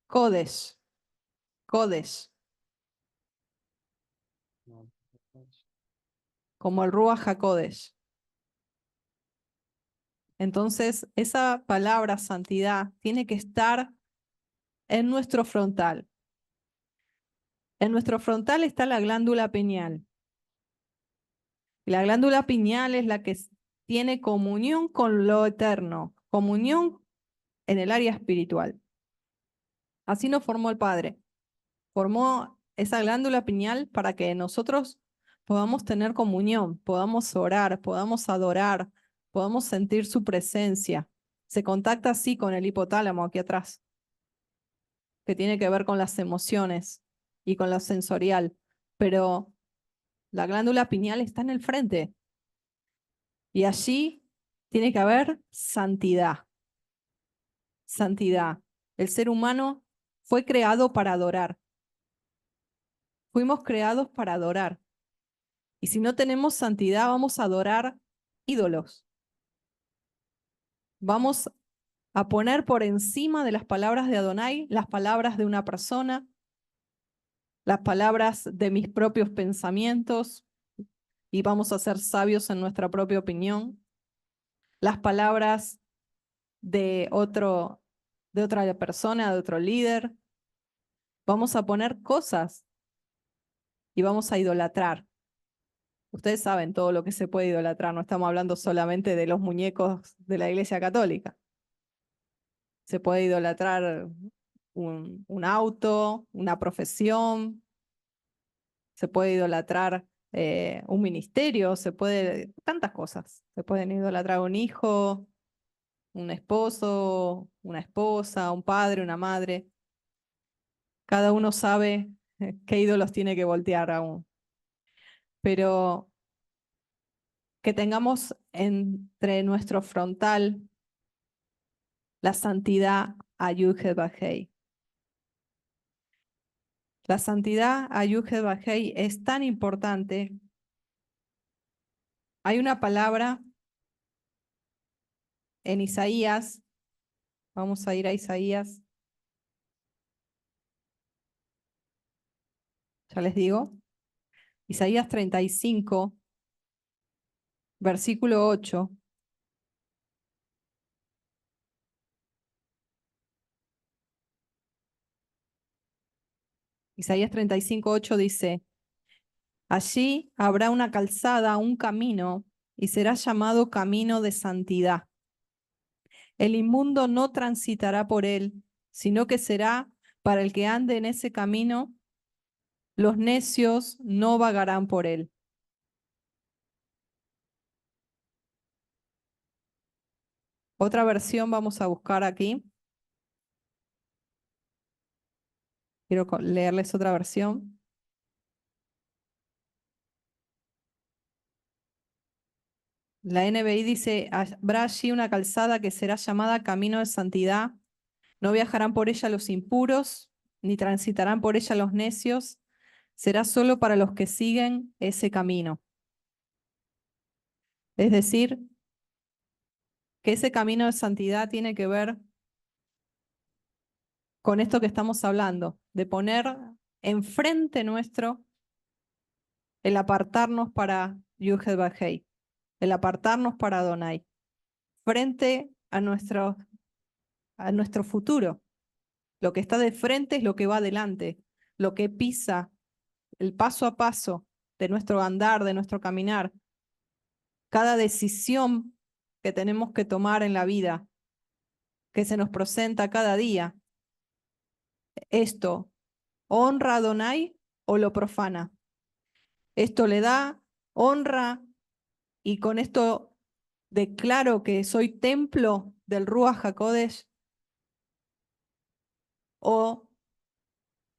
Kodesh, Kodesh, como el Ruach HaKodesh. Entonces, esa palabra santidad tiene que estar en nuestro frontal. En nuestro frontal está la glándula pineal. La glándula pineal es la que tiene comunión con lo eterno, comunión en el área espiritual. Así nos formó el Padre. Formó esa glándula pineal para que nosotros podamos tener comunión, podamos orar, podamos adorar, podamos sentir su presencia. Se contacta así con el hipotálamo aquí atrás, que tiene que ver con las emociones y con lo sensorial, pero la glándula pineal está en el frente y allí tiene que haber santidad. Santidad. El ser humano fue creado para adorar. Fuimos creados para adorar. Y si no tenemos santidad, vamos a adorar ídolos. Vamos a poner por encima de las palabras de Adonai las palabras de una persona, las palabras de mis propios pensamientos, y vamos a ser sabios en nuestra propia opinión, las palabras de otra persona, de otro líder. Vamos a poner cosas y vamos a idolatrar. Ustedes saben todo lo que se puede idolatrar, no estamos hablando solamente de los muñecos de la Iglesia Católica. Se puede idolatrar un auto, una profesión, se puede idolatrar un ministerio, tantas cosas. Se pueden idolatrar un hijo, un esposo, una esposa, un padre, una madre. Cada uno sabe qué ídolos tiene que voltear aún. Pero que tengamos entre nuestro frontal la santidad a Yud-Heh-Vah-Heh. La santidad a Yud-Heh-Vah-Heh es tan importante. Hay una palabra en Isaías, vamos a ir a Isaías, ya les digo, Isaías 35, versículo 8. Isaías 35, 8 dice, allí habrá una calzada, un camino, y será llamado camino de santidad. El inmundo no transitará por él, sino que será para el que ande en ese camino. Los necios no vagarán por él. Otra versión vamos a buscar aquí. Quiero leerles otra versión. La NBI dice, habrá allí una calzada que será llamada camino de santidad. No viajarán por ella los impuros, ni transitarán por ella los necios. Será solo para los que siguen ese camino. Es decir, que ese camino de santidad tiene que ver con esto que estamos hablando, de poner enfrente nuestro el apartarnos para Yud-Heh-Vah-Heh, el apartarnos para Adonai, frente a nuestro futuro. Lo que está de frente es lo que va adelante, lo que pisa, el paso a paso de nuestro andar, de nuestro caminar. Cada decisión que tenemos que tomar en la vida, que se nos presenta cada día. Esto, ¿honra a Adonai o lo profana? Esto le da honra y con esto declaro que soy templo del Ruach HaKodesh, o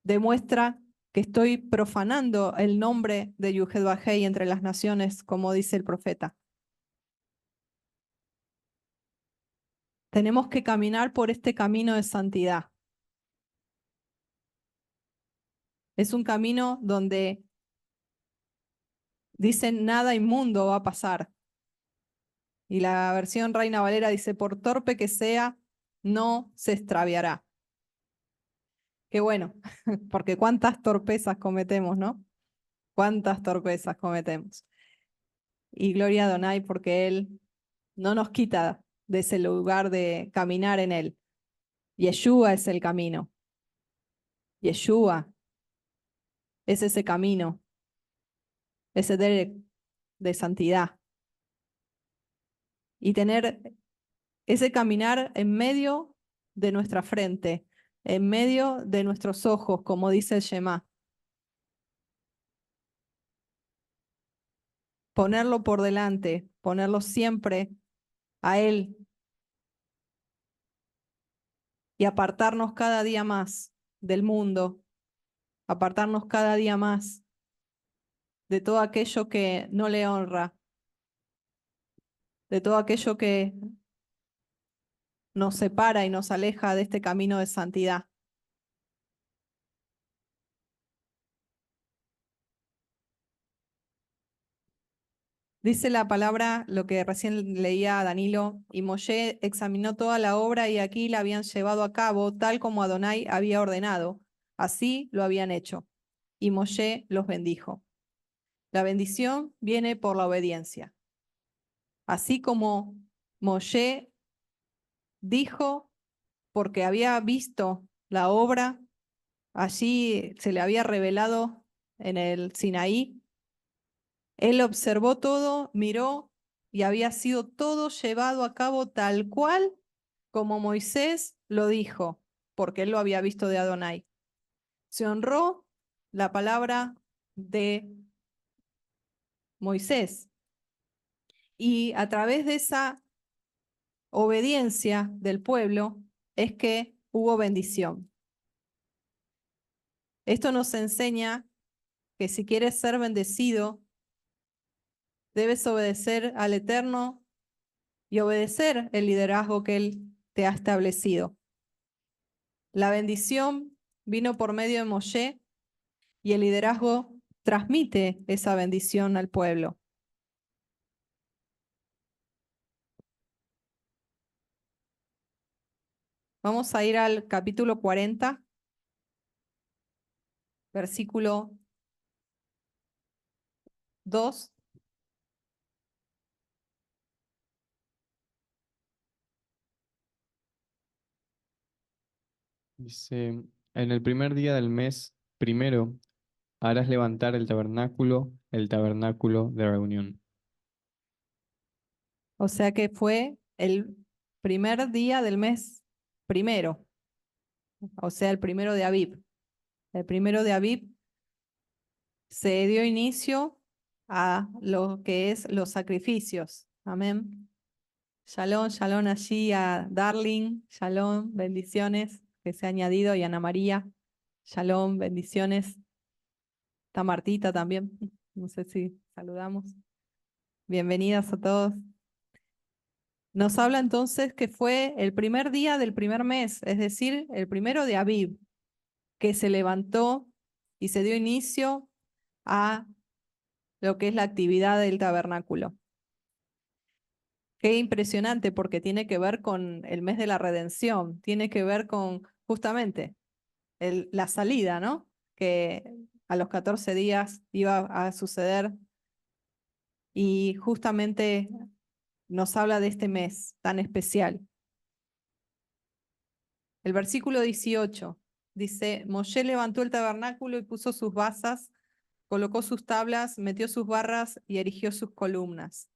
demuestra que estoy profanando el nombre de Yud-Heh-Vah-Heh entre las naciones, como dice el profeta. Tenemos que caminar por este camino de santidad. Es un camino donde dicen nada inmundo va a pasar. Y la versión Reina Valera dice, por torpe que sea, no se extraviará. Qué bueno, porque cuántas torpezas cometemos, ¿no? Cuántas torpezas cometemos. Y gloria a Adonai porque Él no nos quita de ese lugar de caminar en Él. Yeshua es el camino. Yeshua es ese camino, ese derek de santidad. Y tener ese caminar en medio de nuestra frente, en medio de nuestros ojos, como dice el Shema. Ponerlo por delante, ponerlo siempre a Él y apartarnos cada día más del mundo, apartarnos cada día más de todo aquello que no le honra, de todo aquello que nos separa y nos aleja de este camino de santidad. Dice la palabra, lo que recién leía Danilo, y Moshe examinó toda la obra y aquí la habían llevado a cabo tal como Adonai había ordenado. Así lo habían hecho. Y Moshe los bendijo. La bendición viene por la obediencia. Así como Moshe dijo, porque había visto la obra, allí se le había revelado en el Sinaí. Él observó todo, miró y había sido todo llevado a cabo tal cual como Moisés lo dijo, porque él lo había visto de Adonai. Se honró la palabra de Moisés y a través de esa obediencia del pueblo es que hubo bendición. Esto nos enseña que si quieres ser bendecido, debes obedecer al Eterno y obedecer el liderazgo que Él te ha establecido. La bendición vino por medio de Moshe y el liderazgo transmite esa bendición al pueblo. Vamos a ir al capítulo 40, versículo 2. Dice, en el primer día del mes primero harás levantar el tabernáculo de reunión. O sea que fue el primer día del mes primero, o sea, el primero de Abib. El primero de Abib se dio inicio a lo que es los sacrificios. Amén. Shalom, shalom allí a Darling, shalom, bendiciones que se ha añadido, y Ana María, shalom, bendiciones. Está Martita también, no sé si saludamos. Bienvenidas a todos. Nos habla entonces que fue el primer día del primer mes, es decir, el primero de Abib, que se levantó y se dio inicio a lo que es la actividad del tabernáculo. Qué impresionante, porque tiene que ver con el mes de la redención, tiene que ver con justamente la salida, ¿no? Que a los 14 días iba a suceder, y justamente nos habla de este mes tan especial. El versículo 18 dice, Moshe levantó el tabernáculo y puso sus basas, colocó sus tablas, metió sus barras y erigió sus columnas.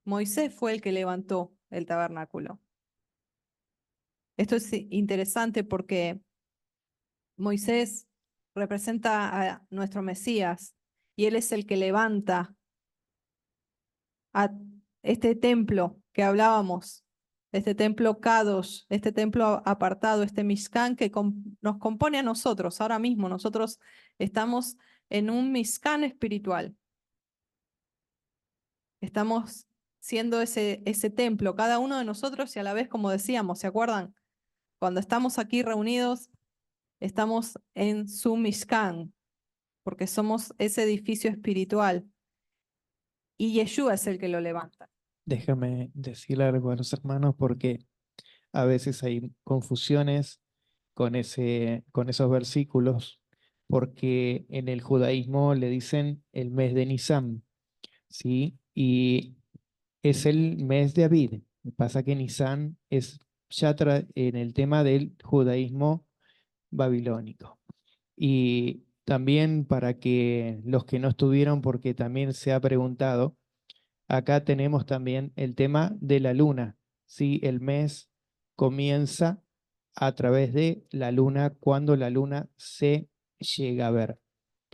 Moisés fue el que levantó el tabernáculo. Esto es interesante porque Moisés representa a nuestro Mesías y él es el que levanta a este templo que hablábamos, este templo Kadosh, este templo apartado, este Mishkan que nos compone a nosotros. Ahora mismo nosotros estamos en un Mishkan espiritual. Estamos siendo ese templo, cada uno de nosotros, y a la vez, como decíamos, ¿se acuerdan? Cuando estamos aquí reunidos, estamos en su Mishkan, porque somos ese edificio espiritual. Y Yeshua es el que lo levanta. Déjame decir algo a los hermanos porque a veces hay confusiones con esos versículos, porque en el judaísmo le dicen el mes de Nisan, ¿sí? Y es el mes de Abid. Pasa que Nisan es ya en el tema del judaísmo babilónico. Y también para que los que no estuvieron, porque también se ha preguntado, acá tenemos también el tema de la luna, ¿sí? El mes comienza a través de la luna cuando la luna se llega a ver,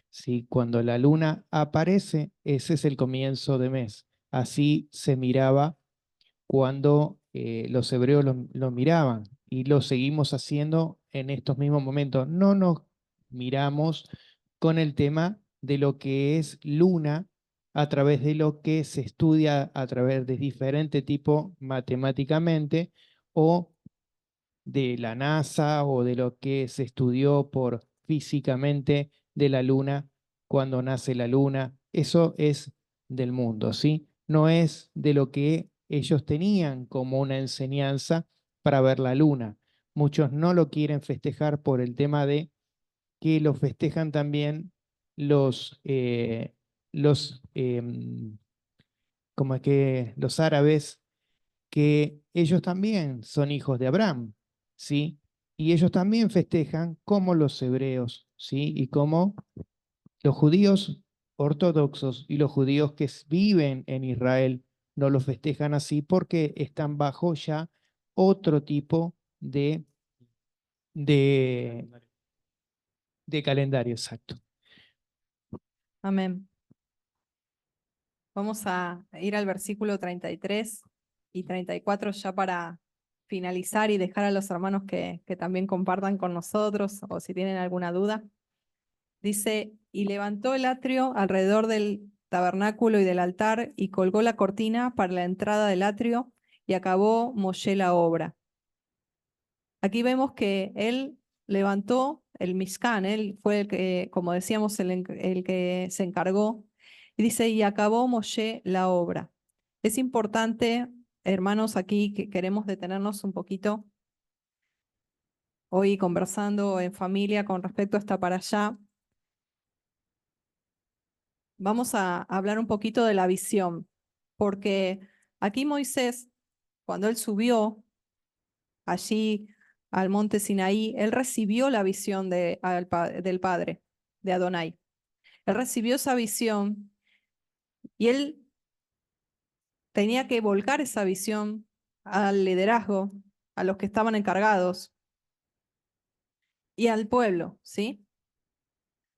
¿sí? Cuando la luna aparece, ese es el comienzo de mes. Así se miraba cuando los hebreos lo miraban, y lo seguimos haciendo en estos mismos momentos. No nos miramos con el tema de lo que es luna a través de lo que se estudia a través de diferente tipo matemáticamente, o de la NASA, o de lo que se estudió por físicamente de la luna, cuando nace la luna. Eso es del mundo, ¿sí? No es de lo que ellos tenían como una enseñanza para ver la luna. Muchos no lo quieren festejar por el tema de que lo festejan también los como que los árabes, que ellos también son hijos de Abraham, ¿sí? Y ellos también festejan como los hebreos, ¿sí? Y como Los judíos ortodoxos y los judíos que viven en Israel no lo festejan así porque están bajo ya otro tipo de, de calendario, exacto. Amén. Vamos a ir al versículo 33 y 34 ya para finalizar y dejar a los hermanos que también compartan con nosotros o si tienen alguna duda. Dice, y levantó el atrio alrededor del tabernáculo y del altar y colgó la cortina para la entrada del atrio y acabó Moshe la obra. Aquí vemos que él levantó el Mishkan, él fue el que, como decíamos, el que se encargó. Y dice, y acabó Moshe la obra. Es importante, hermanos, aquí que queremos detenernos un poquito hoy conversando en familia con respecto a esta para allá. Vamos a hablar un poquito de la visión, porque aquí Moisés, cuando él subió allí al monte Sinaí, él recibió la visión del Padre, de Adonai. Él recibió esa visión y él tenía que volcar esa visión al liderazgo, a los que estaban encargados y al pueblo, ¿sí?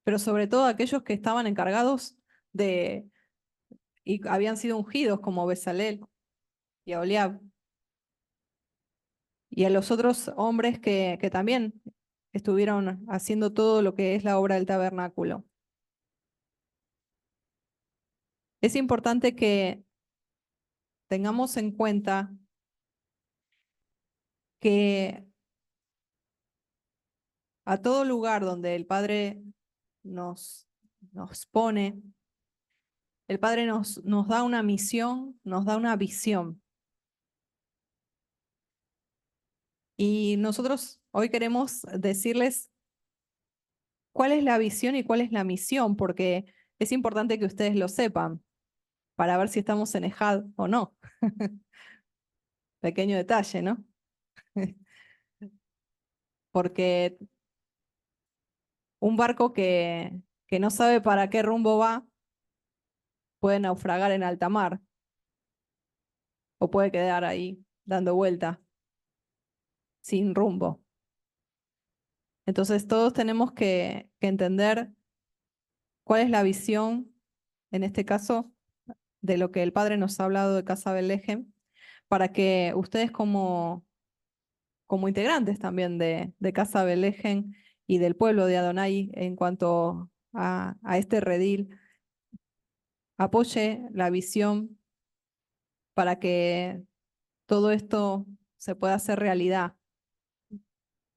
Pero sobre todo a aquellos que estaban encargados de, y habían sido ungidos como Bezalel y Aholiab, y a los otros hombres que también estuvieron haciendo todo lo que es la obra del tabernáculo. Es importante que tengamos en cuenta que a todo lugar donde el Padre nos pone, el Padre nos da una misión, nos da una visión. Y nosotros hoy queremos decirles cuál es la visión y cuál es la misión, porque es importante que ustedes lo sepan para ver si estamos en Ejad o no. Pequeño detalle, ¿no? Porque un barco que no sabe para qué rumbo va puede naufragar en alta mar o puede quedar ahí dando vuelta sin rumbo. Entonces todos tenemos que entender cuál es la visión, en este caso, de lo que el Padre nos ha hablado de Casa Bethlehem, para que ustedes como integrantes también de Casa Bethlehem y del pueblo de Adonai en cuanto a este redil, apoye la visión para que todo esto se pueda hacer realidad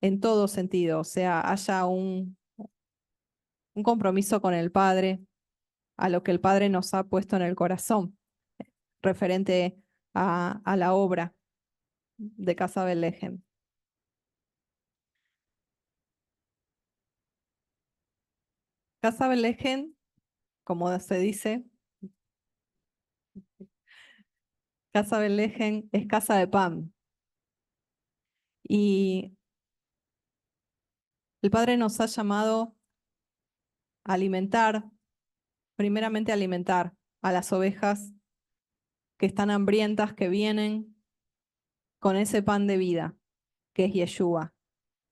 en todo sentido, o sea, haya un compromiso con el Padre, a lo que el Padre nos ha puesto en el corazón, referente a la obra de Casa Bethlehem. Casa Bethlehem, como se dice, Casa Bethlehem es casa de pan. Y el Padre nos ha llamado a alimentar, primeramente alimentar a las ovejas que están hambrientas, que vienen con ese pan de vida, que es Yeshua,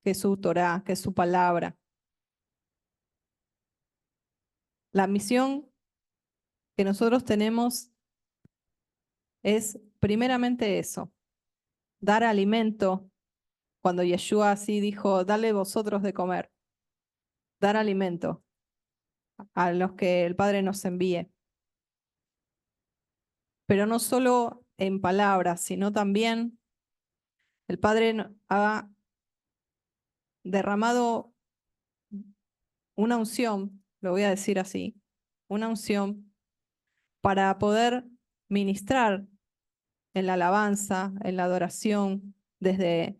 que es su Torá, que es su palabra. La misión que nosotros tenemos es primeramente eso, dar alimento. Cuando Yeshua así dijo, dale vosotros de comer, dar alimento a los que el Padre nos envíe. Pero no solo en palabras, sino también el Padre ha derramado una unción, lo voy a decir así, una unción para poder ministrar en la alabanza, en la adoración, desde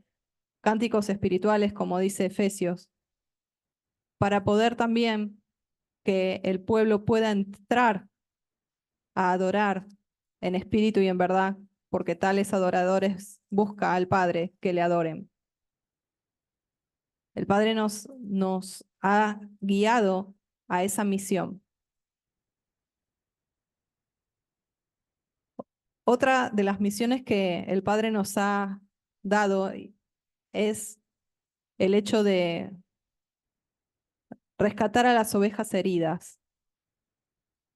cánticos espirituales, como dice Efesios, para poder también que el pueblo pueda entrar a adorar en espíritu y en verdad, porque tales adoradores busca al Padre que le adoren. El Padre nos ha guiado a esa misión. Otra de las misiones que el Padre nos ha dado es el hecho de rescatar a las ovejas heridas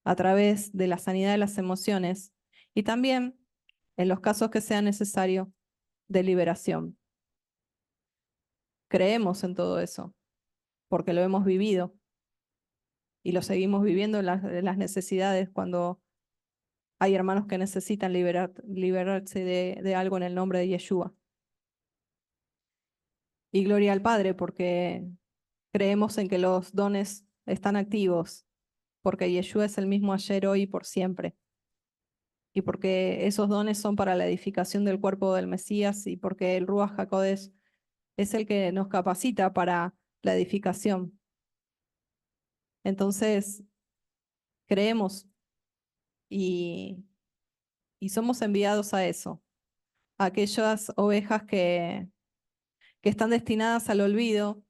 a través de la sanidad de las emociones y también, en los casos que sea necesario, de liberación. Creemos en todo eso, porque lo hemos vivido y lo seguimos viviendo en las necesidades cuando hay hermanos que necesitan liberarse de algo en el nombre de Yeshua. Y gloria al Padre, porque creemos en que los dones están activos, porque Yeshua es el mismo ayer, hoy y por siempre. Y porque esos dones son para la edificación del cuerpo del Mesías y porque el Ruach HaKodesh es el que nos capacita para la edificación. Entonces, creemos y somos enviados a eso, a aquellas ovejas que están destinadas al olvido,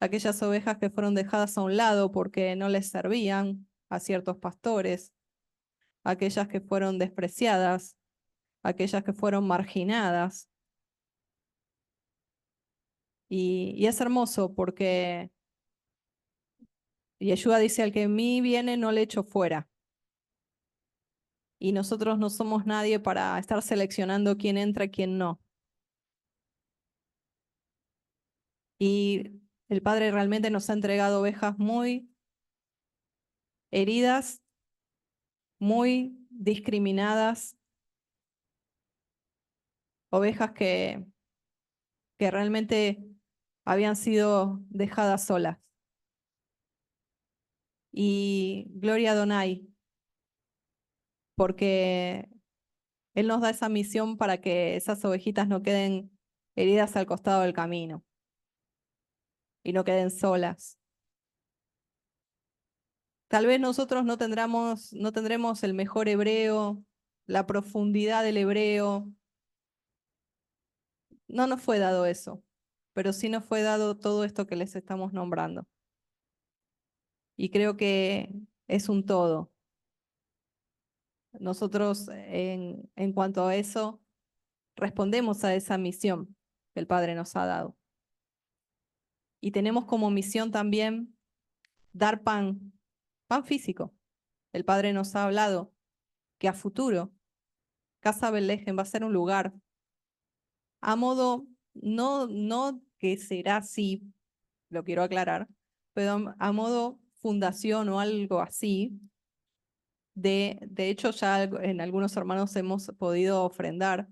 aquellas ovejas que fueron dejadas a un lado porque no les servían a ciertos pastores, aquellas que fueron despreciadas, aquellas que fueron marginadas. Y es hermoso porque Yeshua dice, al que en mí viene no le echo fuera. Y nosotros no somos nadie para estar seleccionando quién entra y quién no. Y el Padre realmente nos ha entregado ovejas muy heridas, muy discriminadas, ovejas que realmente habían sido dejadas solas. Y gloria a Adonai, porque Él nos da esa misión para que esas ovejitas no queden heridas al costado del camino y no queden solas. Tal vez nosotros no tendremos el mejor hebreo, la profundidad del hebreo. No nos fue dado eso, pero sí nos fue dado todo esto que les estamos nombrando. Y creo que es un todo. Nosotros, en cuanto a eso, respondemos a esa misión que el Padre nos ha dado. Y tenemos como misión también dar pan físico. El Padre nos ha hablado que a futuro Casa Belén va a ser un lugar a modo, no que será así, lo quiero aclarar, pero a modo fundación o algo así. De hecho, ya en algunos hermanos hemos podido ofrendar.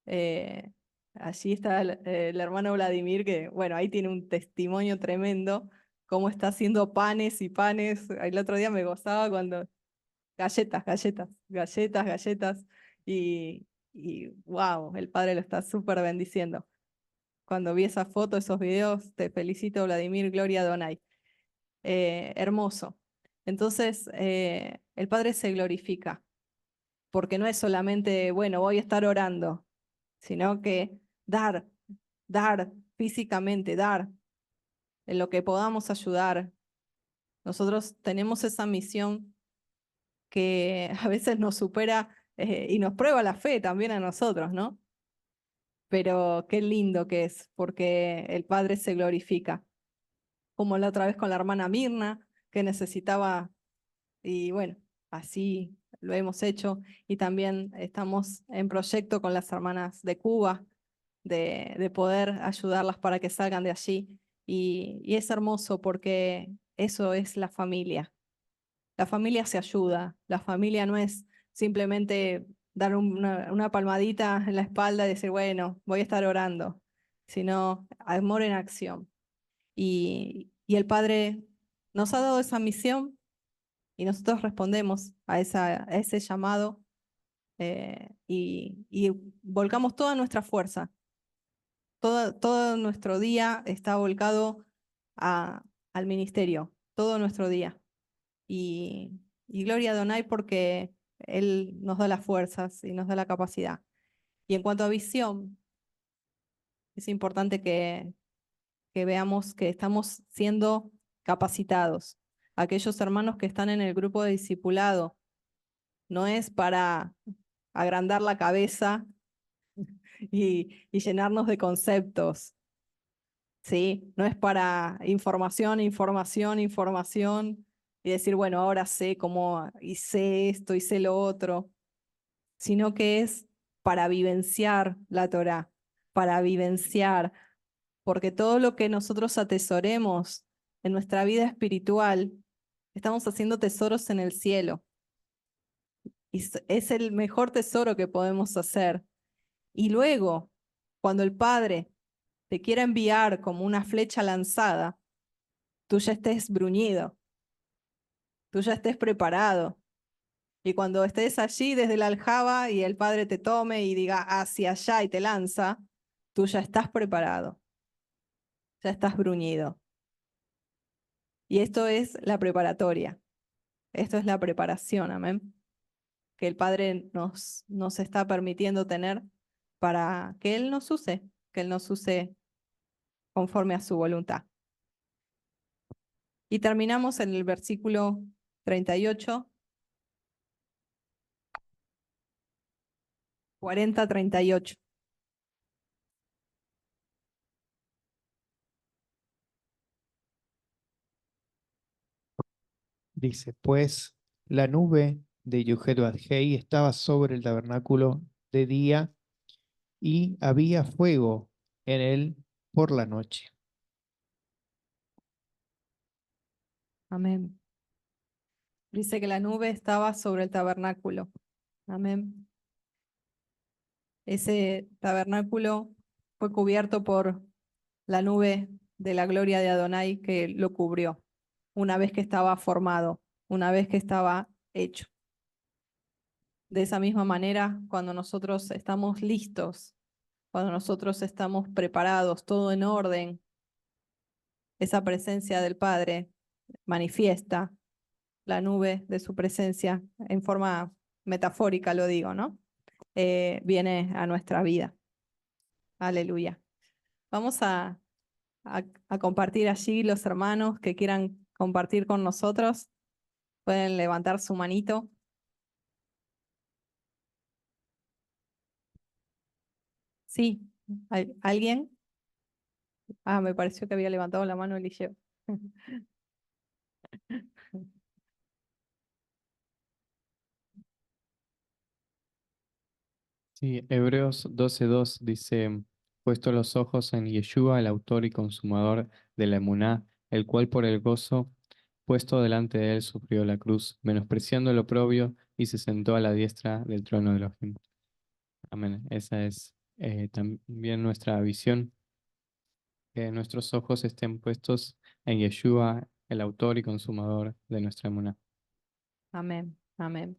Eh, Allí está el hermano Vladimir, que bueno, ahí tiene un testimonio tremendo, cómo está haciendo panes y panes. El otro día me gozaba cuando galletas, y wow, el Padre lo está súper bendiciendo. Cuando vi esa foto, esos videos, te felicito, Vladimir, gloria a Adonai. Hermoso. Entonces, el Padre se glorifica, porque no es solamente, bueno, voy a estar orando, sino que dar físicamente, dar en lo que podamos ayudar. Nosotros tenemos esa misión que a veces nos supera y nos prueba la fe también a nosotros, ¿no? Pero qué lindo que es, porque el Padre se glorifica. Como la otra vez con la hermana Mirna, que necesitaba, y bueno, así lo hemos hecho. Y también estamos en proyecto con las hermanas de Cuba, de poder ayudarlas para que salgan de allí. Y es hermoso porque eso es la familia. La familia se ayuda, la familia no es simplemente dar una palmadita en la espalda y decir, bueno, voy a estar orando, sino amor en acción. Y el Padre nos ha dado esa misión y nosotros respondemos a ese llamado y volcamos toda nuestra fuerza. Todo nuestro día está volcado al ministerio, todo nuestro día. Y gloria a Adonai porque Él nos da las fuerzas y nos da la capacidad. Y en cuanto a visión, es importante que veamos que estamos siendo capacitados. aquellos hermanos que están en el grupo de discipulado. No es para agrandar la cabeza y llenarnos de conceptos, ¿sí? No es para información, información, información y decir, bueno, ahora sé cómo, y sé esto, y sé lo otro, sino que es para vivenciar la Torá, para vivenciar, porque todo lo que nosotros atesoremos en nuestra vida espiritual, estamos haciendo tesoros en el cielo. Y es el mejor tesoro que podemos hacer. Y luego, cuando el Padre te quiera enviar como una flecha lanzada, tú ya estés bruñido, tú ya estés preparado. Y cuando estés allí desde la aljaba y el Padre te tome y diga hacia allá y te lanza, tú ya estás preparado, ya estás bruñido. Y esto es la preparatoria, esto es la preparación, amén, que el Padre nos está permitiendo tener para que Él nos use, que Él nos use conforme a su voluntad. Y terminamos en el versículo 38, 40-38. Dice, pues la nube de Yuhet Badhei estaba sobre el tabernáculo de día y había fuego en él por la noche. Amén. Dice que la nube estaba sobre el tabernáculo. Amén. Ese tabernáculo fue cubierto por la nube de la gloria de Adonai que lo cubrió una vez que estaba formado, una vez que estaba hecho. De esa misma manera, cuando nosotros estamos listos, cuando nosotros estamos preparados, todo en orden, esa presencia del Padre manifiesta la nube de su presencia en forma metafórica, lo digo, ¿no? Viene a nuestra vida. Aleluya. Vamos a compartir allí los hermanos que quieran compartir con nosotros. Pueden levantar su manito. Sí, ¿alguien? Ah, me pareció que había levantado la mano Eliseo. Sí, Hebreos 12:2 dice, puesto los ojos en Yeshua, el autor y consumador de la emuná, el cual por el gozo puesto delante de él sufrió la cruz, menospreciando el oprobio y se sentó a la diestra del trono de Elohim. Amén. Esa es también nuestra visión, que nuestros ojos estén puestos en Yeshua, el autor y consumador de nuestra emuná. Amén, amén.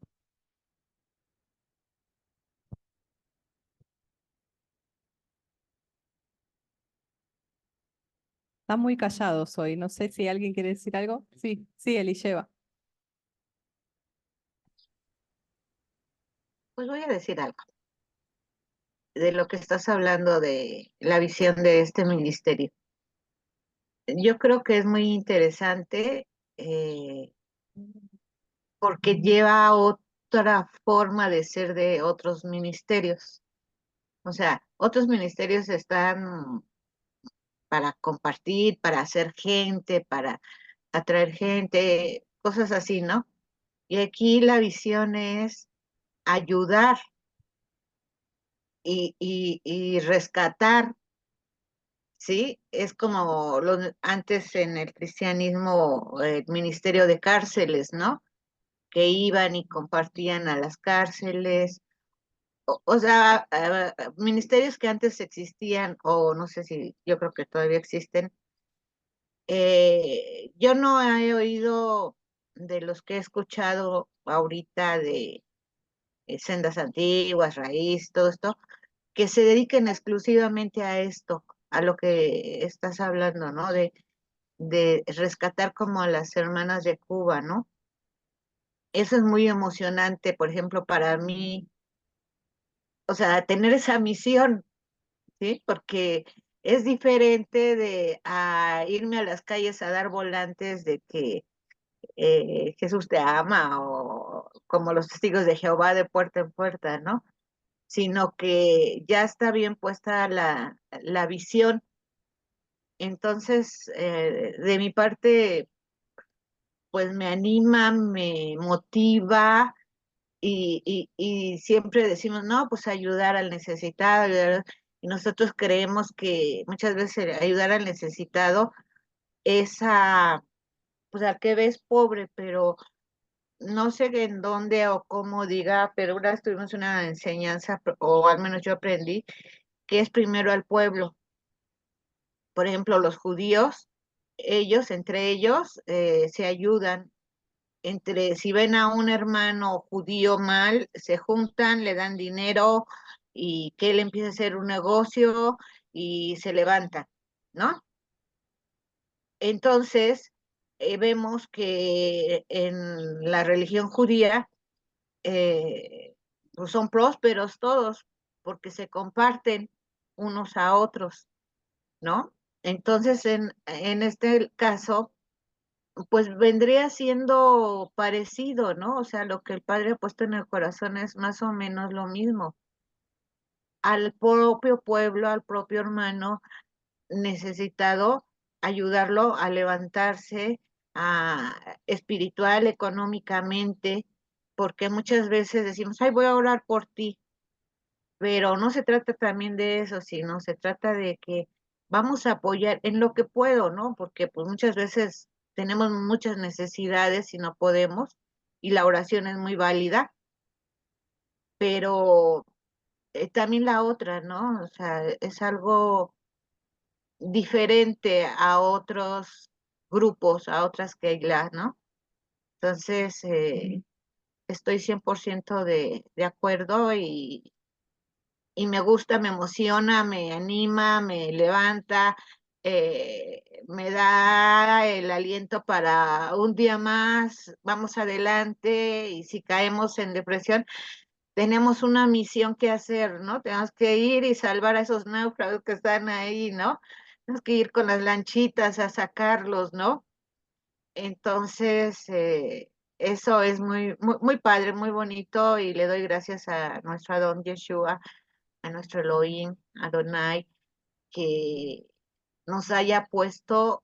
Están muy callados hoy. No sé si alguien quiere decir algo. Sí, sí, Elisheva. Pues voy a decir algo de lo que estás hablando de la visión de este ministerio. Yo creo que es muy interesante porque lleva a otra forma de ser de otros ministerios. O sea, otros ministerios están para compartir, para hacer gente, para atraer gente, cosas así, ¿no? Y aquí la visión es ayudar y rescatar. Sí, es como antes en el cristianismo, el ministerio de cárceles, ¿no? Que iban y compartían a las cárceles, o sea, ministerios que antes existían, o no sé si, yo creo que todavía existen. Yo no he oído de los que he escuchado ahorita de sendas antiguas, raíz, todo esto, que se dediquen exclusivamente a esto, a lo que estás hablando, ¿no? De rescatar como a las hermanas de Cuba, ¿no? Eso es muy emocionante, por ejemplo, para mí, o sea, tener esa misión, ¿sí? Porque es diferente de a irme a las calles a dar volantes de que Jesús te ama o como los testigos de Jehová de puerta en puerta, ¿no? Sino que ya está bien puesta la visión. Entonces, de mi parte, pues me anima, me motiva y siempre decimos, no, pues ayudar al necesitado, y nosotros creemos que muchas veces ayudar al necesitado es pues al que ves pobre, pero no sé en dónde o cómo diga, pero una vez tuvimos una enseñanza, o al menos yo aprendí, que es primero al pueblo. Por ejemplo, los judíos, ellos, entre ellos, se ayudan. Si ven a un hermano judío mal, se juntan, le dan dinero y que él empieza a hacer un negocio y se levantan, ¿no? Entonces, vemos que en la religión judía, pues son prósperos todos porque se comparten unos a otros, ¿no? Entonces, en este caso, pues vendría siendo parecido, ¿no? O sea, lo que el Padre ha puesto en el corazón es más o menos lo mismo. Al propio pueblo, al propio hermano necesitado, ayudarlo a levantarse espiritual, económicamente, porque muchas veces decimos, ay, voy a orar por ti, pero no se trata también de eso, sino se trata de que vamos a apoyar en lo que puedo, ¿no? Porque pues muchas veces tenemos muchas necesidades y no podemos, y la oración es muy válida, pero también la otra, ¿no? O sea, es algo diferente a otros grupos, a otras Keilas, ¿no? Entonces, estoy 100% de acuerdo y me gusta, me emociona, me anima, me levanta, me da el aliento para un día más, vamos adelante y si caemos en depresión, tenemos una misión que hacer, ¿no? Tenemos que ir y salvar a esos náufragos que están ahí, ¿no? Tenemos que ir con las lanchitas a sacarlos, ¿no? Entonces, eso es muy, muy, muy padre, muy bonito y le doy gracias a nuestro Adón Yeshua, a nuestro Elohim, Adonai, que nos haya puesto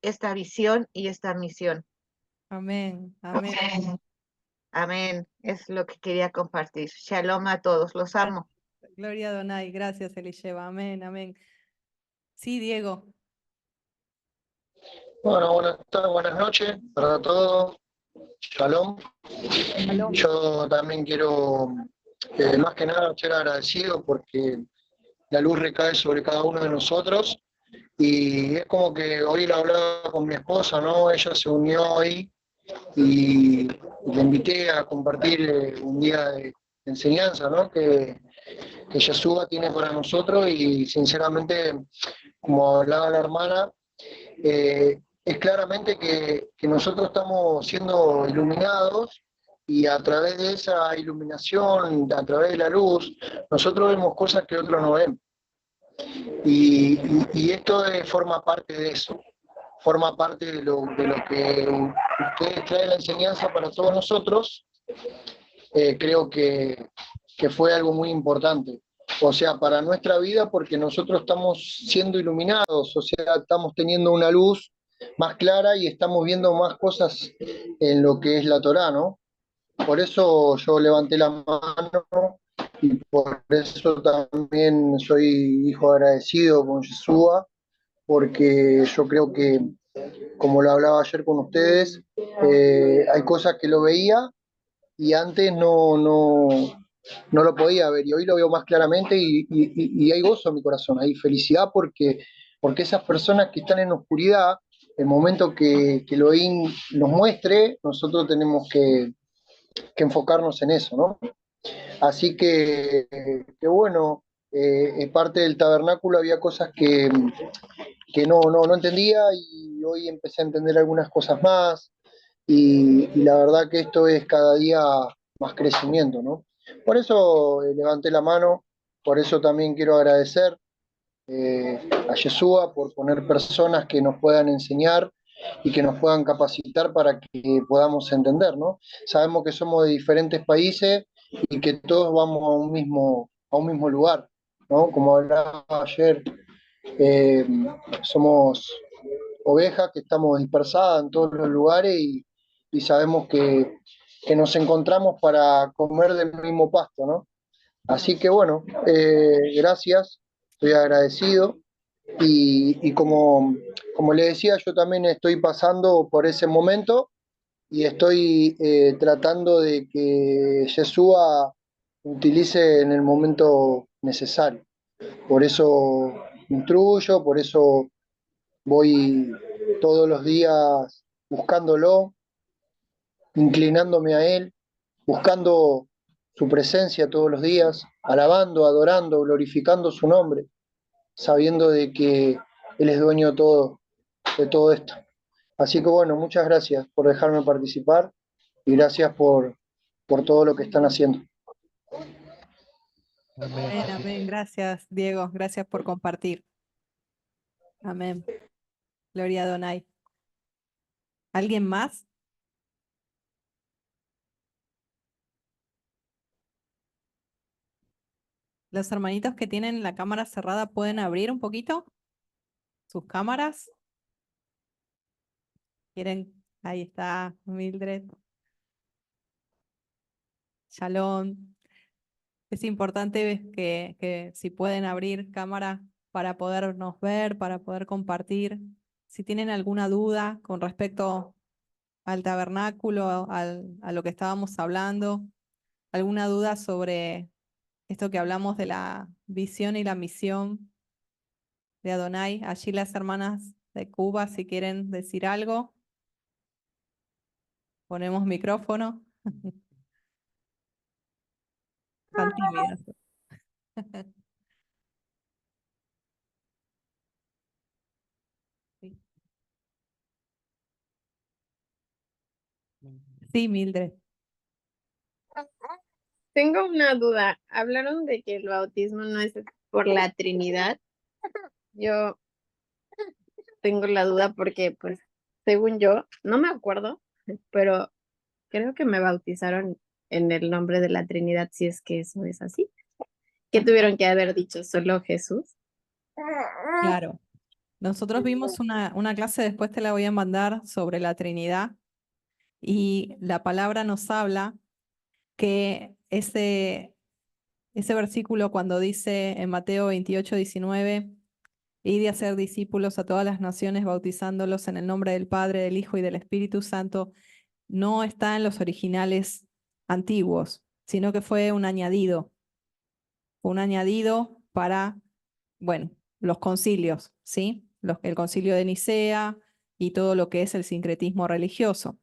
esta visión y esta misión. Amén, amén. Amén. Es lo que quería compartir. Shalom a todos. Los amo. Gloria a Donai, gracias Elisheva, amén, amén. Sí, Diego. Bueno, buenas tardes, buenas noches para todos. Shalom. Shalom. Yo también quiero, más que nada, ser agradecido porque la luz recae sobre cada uno de nosotros y es como que hoy lo hablaba con mi esposa, ¿no? Ella se unió hoy y le invité a compartir un día de enseñanza, ¿no? Que Yeshua tiene para nosotros y sinceramente, como hablaba la hermana, es claramente que nosotros estamos siendo iluminados y a través de esa iluminación, a través de la luz, nosotros vemos cosas que otros no ven. Y esto forma parte de eso, forma parte de lo que ustedes traen la enseñanza para todos nosotros. Creo que fue algo muy importante. O sea, para nuestra vida, porque nosotros estamos siendo iluminados, o sea, estamos teniendo una luz más clara y estamos viendo más cosas en lo que es la Torá, ¿no? Por eso yo levanté la mano y por eso también soy hijo agradecido con Yeshua, porque yo creo que, como lo hablaba ayer con ustedes, hay cosas que lo veía y antes no lo podía ver y hoy lo veo más claramente y hay gozo en mi corazón, hay felicidad porque esas personas que están en oscuridad, el momento que Elohim nos muestre, nosotros tenemos que enfocarnos en eso, ¿no? Así que bueno, en parte del tabernáculo había cosas que no entendía y hoy empecé a entender algunas cosas más y la verdad que esto es cada día más crecimiento, ¿no? Por eso levanté la mano, por eso también quiero agradecer a Yeshua por poner personas que nos puedan enseñar y que nos puedan capacitar para que podamos entender, ¿no? Sabemos que somos de diferentes países y que todos vamos a un mismo lugar, ¿no? Como hablaba ayer, eh, somos ovejas que estamos dispersadas en todos los lugares y sabemos que nos encontramos para comer del mismo pasto, ¿no? Así que bueno, gracias, estoy agradecido y como le decía, yo también estoy pasando por ese momento y estoy tratando de que Yeshua utilice en el momento necesario. Por eso instruyo, por eso voy todos los días buscándolo, inclinándome a Él, buscando su presencia todos los días, alabando, adorando, glorificando su nombre, sabiendo de que Él es dueño de todo esto. Así que bueno, muchas gracias por dejarme participar y gracias por todo lo que están haciendo. Amén, amén. Gracias, Diego. Gracias por compartir. Amén. Gloria a Adonai. ¿Alguien más? Los hermanitos que tienen la cámara cerrada pueden abrir un poquito sus cámaras. ¿Quieren? Ahí está Mildred. Shalom. Es importante que si pueden abrir cámara para podernos ver, para poder compartir. Si tienen alguna duda con respecto al tabernáculo, a lo que estábamos hablando, alguna duda sobre esto que hablamos de la visión y la misión de Adonai. Allí las hermanas de Cuba, si quieren decir algo, ponemos micrófono. Están tímidas. Sí. Sí, Mildred. Tengo una duda. Hablaron de que el bautismo no es por la Trinidad. Yo tengo la duda porque, pues, según yo, no me acuerdo, pero creo que me bautizaron en el nombre de la Trinidad, si es que eso es así. ¿Qué tuvieron que haber dicho? ¿Solo Jesús? Claro. Nosotros vimos una clase, después te la voy a mandar, sobre la Trinidad, y la palabra nos habla que ese versículo cuando dice en Mateo 28:19, id y hacer discípulos a todas las naciones, bautizándolos en el nombre del Padre, del Hijo y del Espíritu Santo, no está en los originales antiguos, sino que fue un añadido para, bueno, los concilios, ¿sí? El concilio de Nicea y todo lo que es el sincretismo religioso.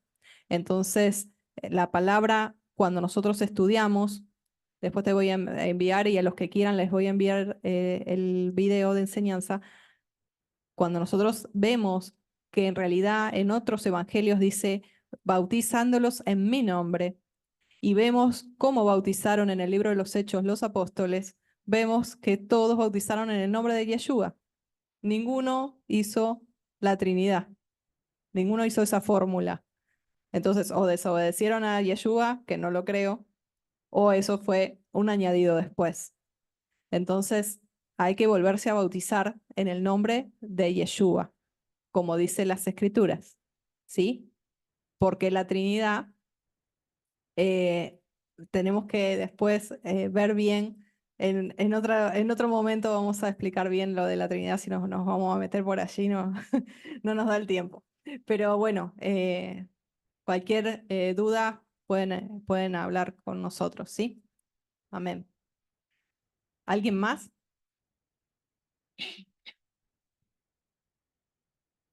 Entonces, la palabra, cuando nosotros estudiamos, después te voy a enviar y a los que quieran les voy a enviar el video de enseñanza, cuando nosotros vemos que en realidad en otros evangelios dice, bautizándolos en mi nombre, y vemos cómo bautizaron en el libro de los Hechos los apóstoles, vemos que todos bautizaron en el nombre de Yeshua. Ninguno hizo la Trinidad, ninguno hizo esa fórmula. Entonces, o desobedecieron a Yeshua, que no lo creo, o eso fue un añadido después. Entonces, hay que volverse a bautizar en el nombre de Yeshua, como dice las Escrituras, ¿sí? Porque la Trinidad tenemos que después ver bien, en otro momento vamos a explicar bien lo de la Trinidad, si nos vamos a meter por allí, no, no nos da el tiempo. Pero bueno, cualquier duda pueden hablar con nosotros, ¿sí? Amén. ¿Alguien más?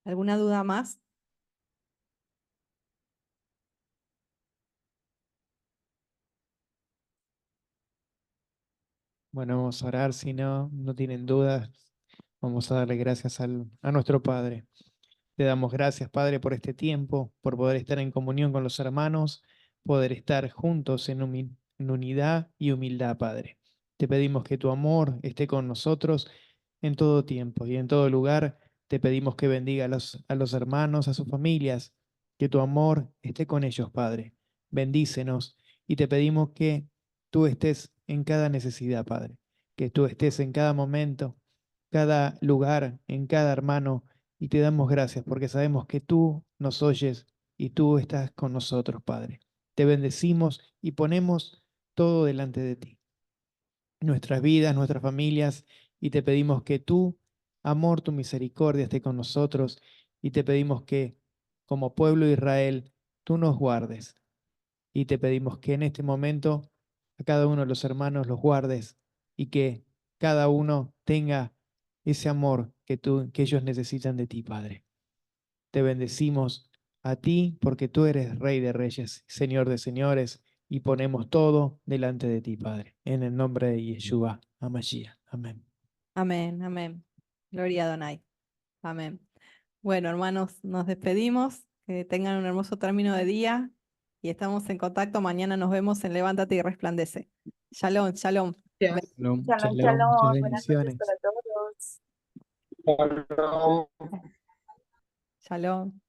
¿Alguna duda más? Bueno, vamos a orar, si no tienen dudas, vamos a darle gracias a nuestro Padre. Te damos gracias, Padre, por este tiempo, por poder estar en comunión con los hermanos, poder estar juntos en unidad y humildad, Padre. Te pedimos que tu amor esté con nosotros en todo tiempo y en todo lugar. Te pedimos que bendiga a los hermanos, a sus familias, que tu amor esté con ellos, Padre. Bendícenos y te pedimos que tú estés en cada necesidad, Padre, que tú estés en cada momento, cada lugar, en cada hermano, y te damos gracias porque sabemos que tú nos oyes y tú estás con nosotros, Padre. Te bendecimos y ponemos todo delante de ti, nuestras vidas, nuestras familias, y te pedimos que tu amor, tu misericordia esté con nosotros, y te pedimos que, como pueblo de Israel, tú nos guardes, y te pedimos que en este momento a cada uno de los hermanos los guardes, y que cada uno tenga ese amor que ellos necesitan de ti, Padre. Te bendecimos a ti porque tú eres Rey de Reyes, Señor de Señores, y ponemos todo delante de ti, Padre. En el nombre de Yeshua, Hamashiach. Amén. Amén, amén. Gloria a Adonai. Amén. Bueno, hermanos, nos despedimos. Que tengan un hermoso término de día y estamos en contacto. Mañana nos vemos en Levántate y Resplandece. Shalom, shalom. Shalom, Shalom, shalom, muchas shalom. Buenas noches bendiciones. para todos. Bueno, Shalom.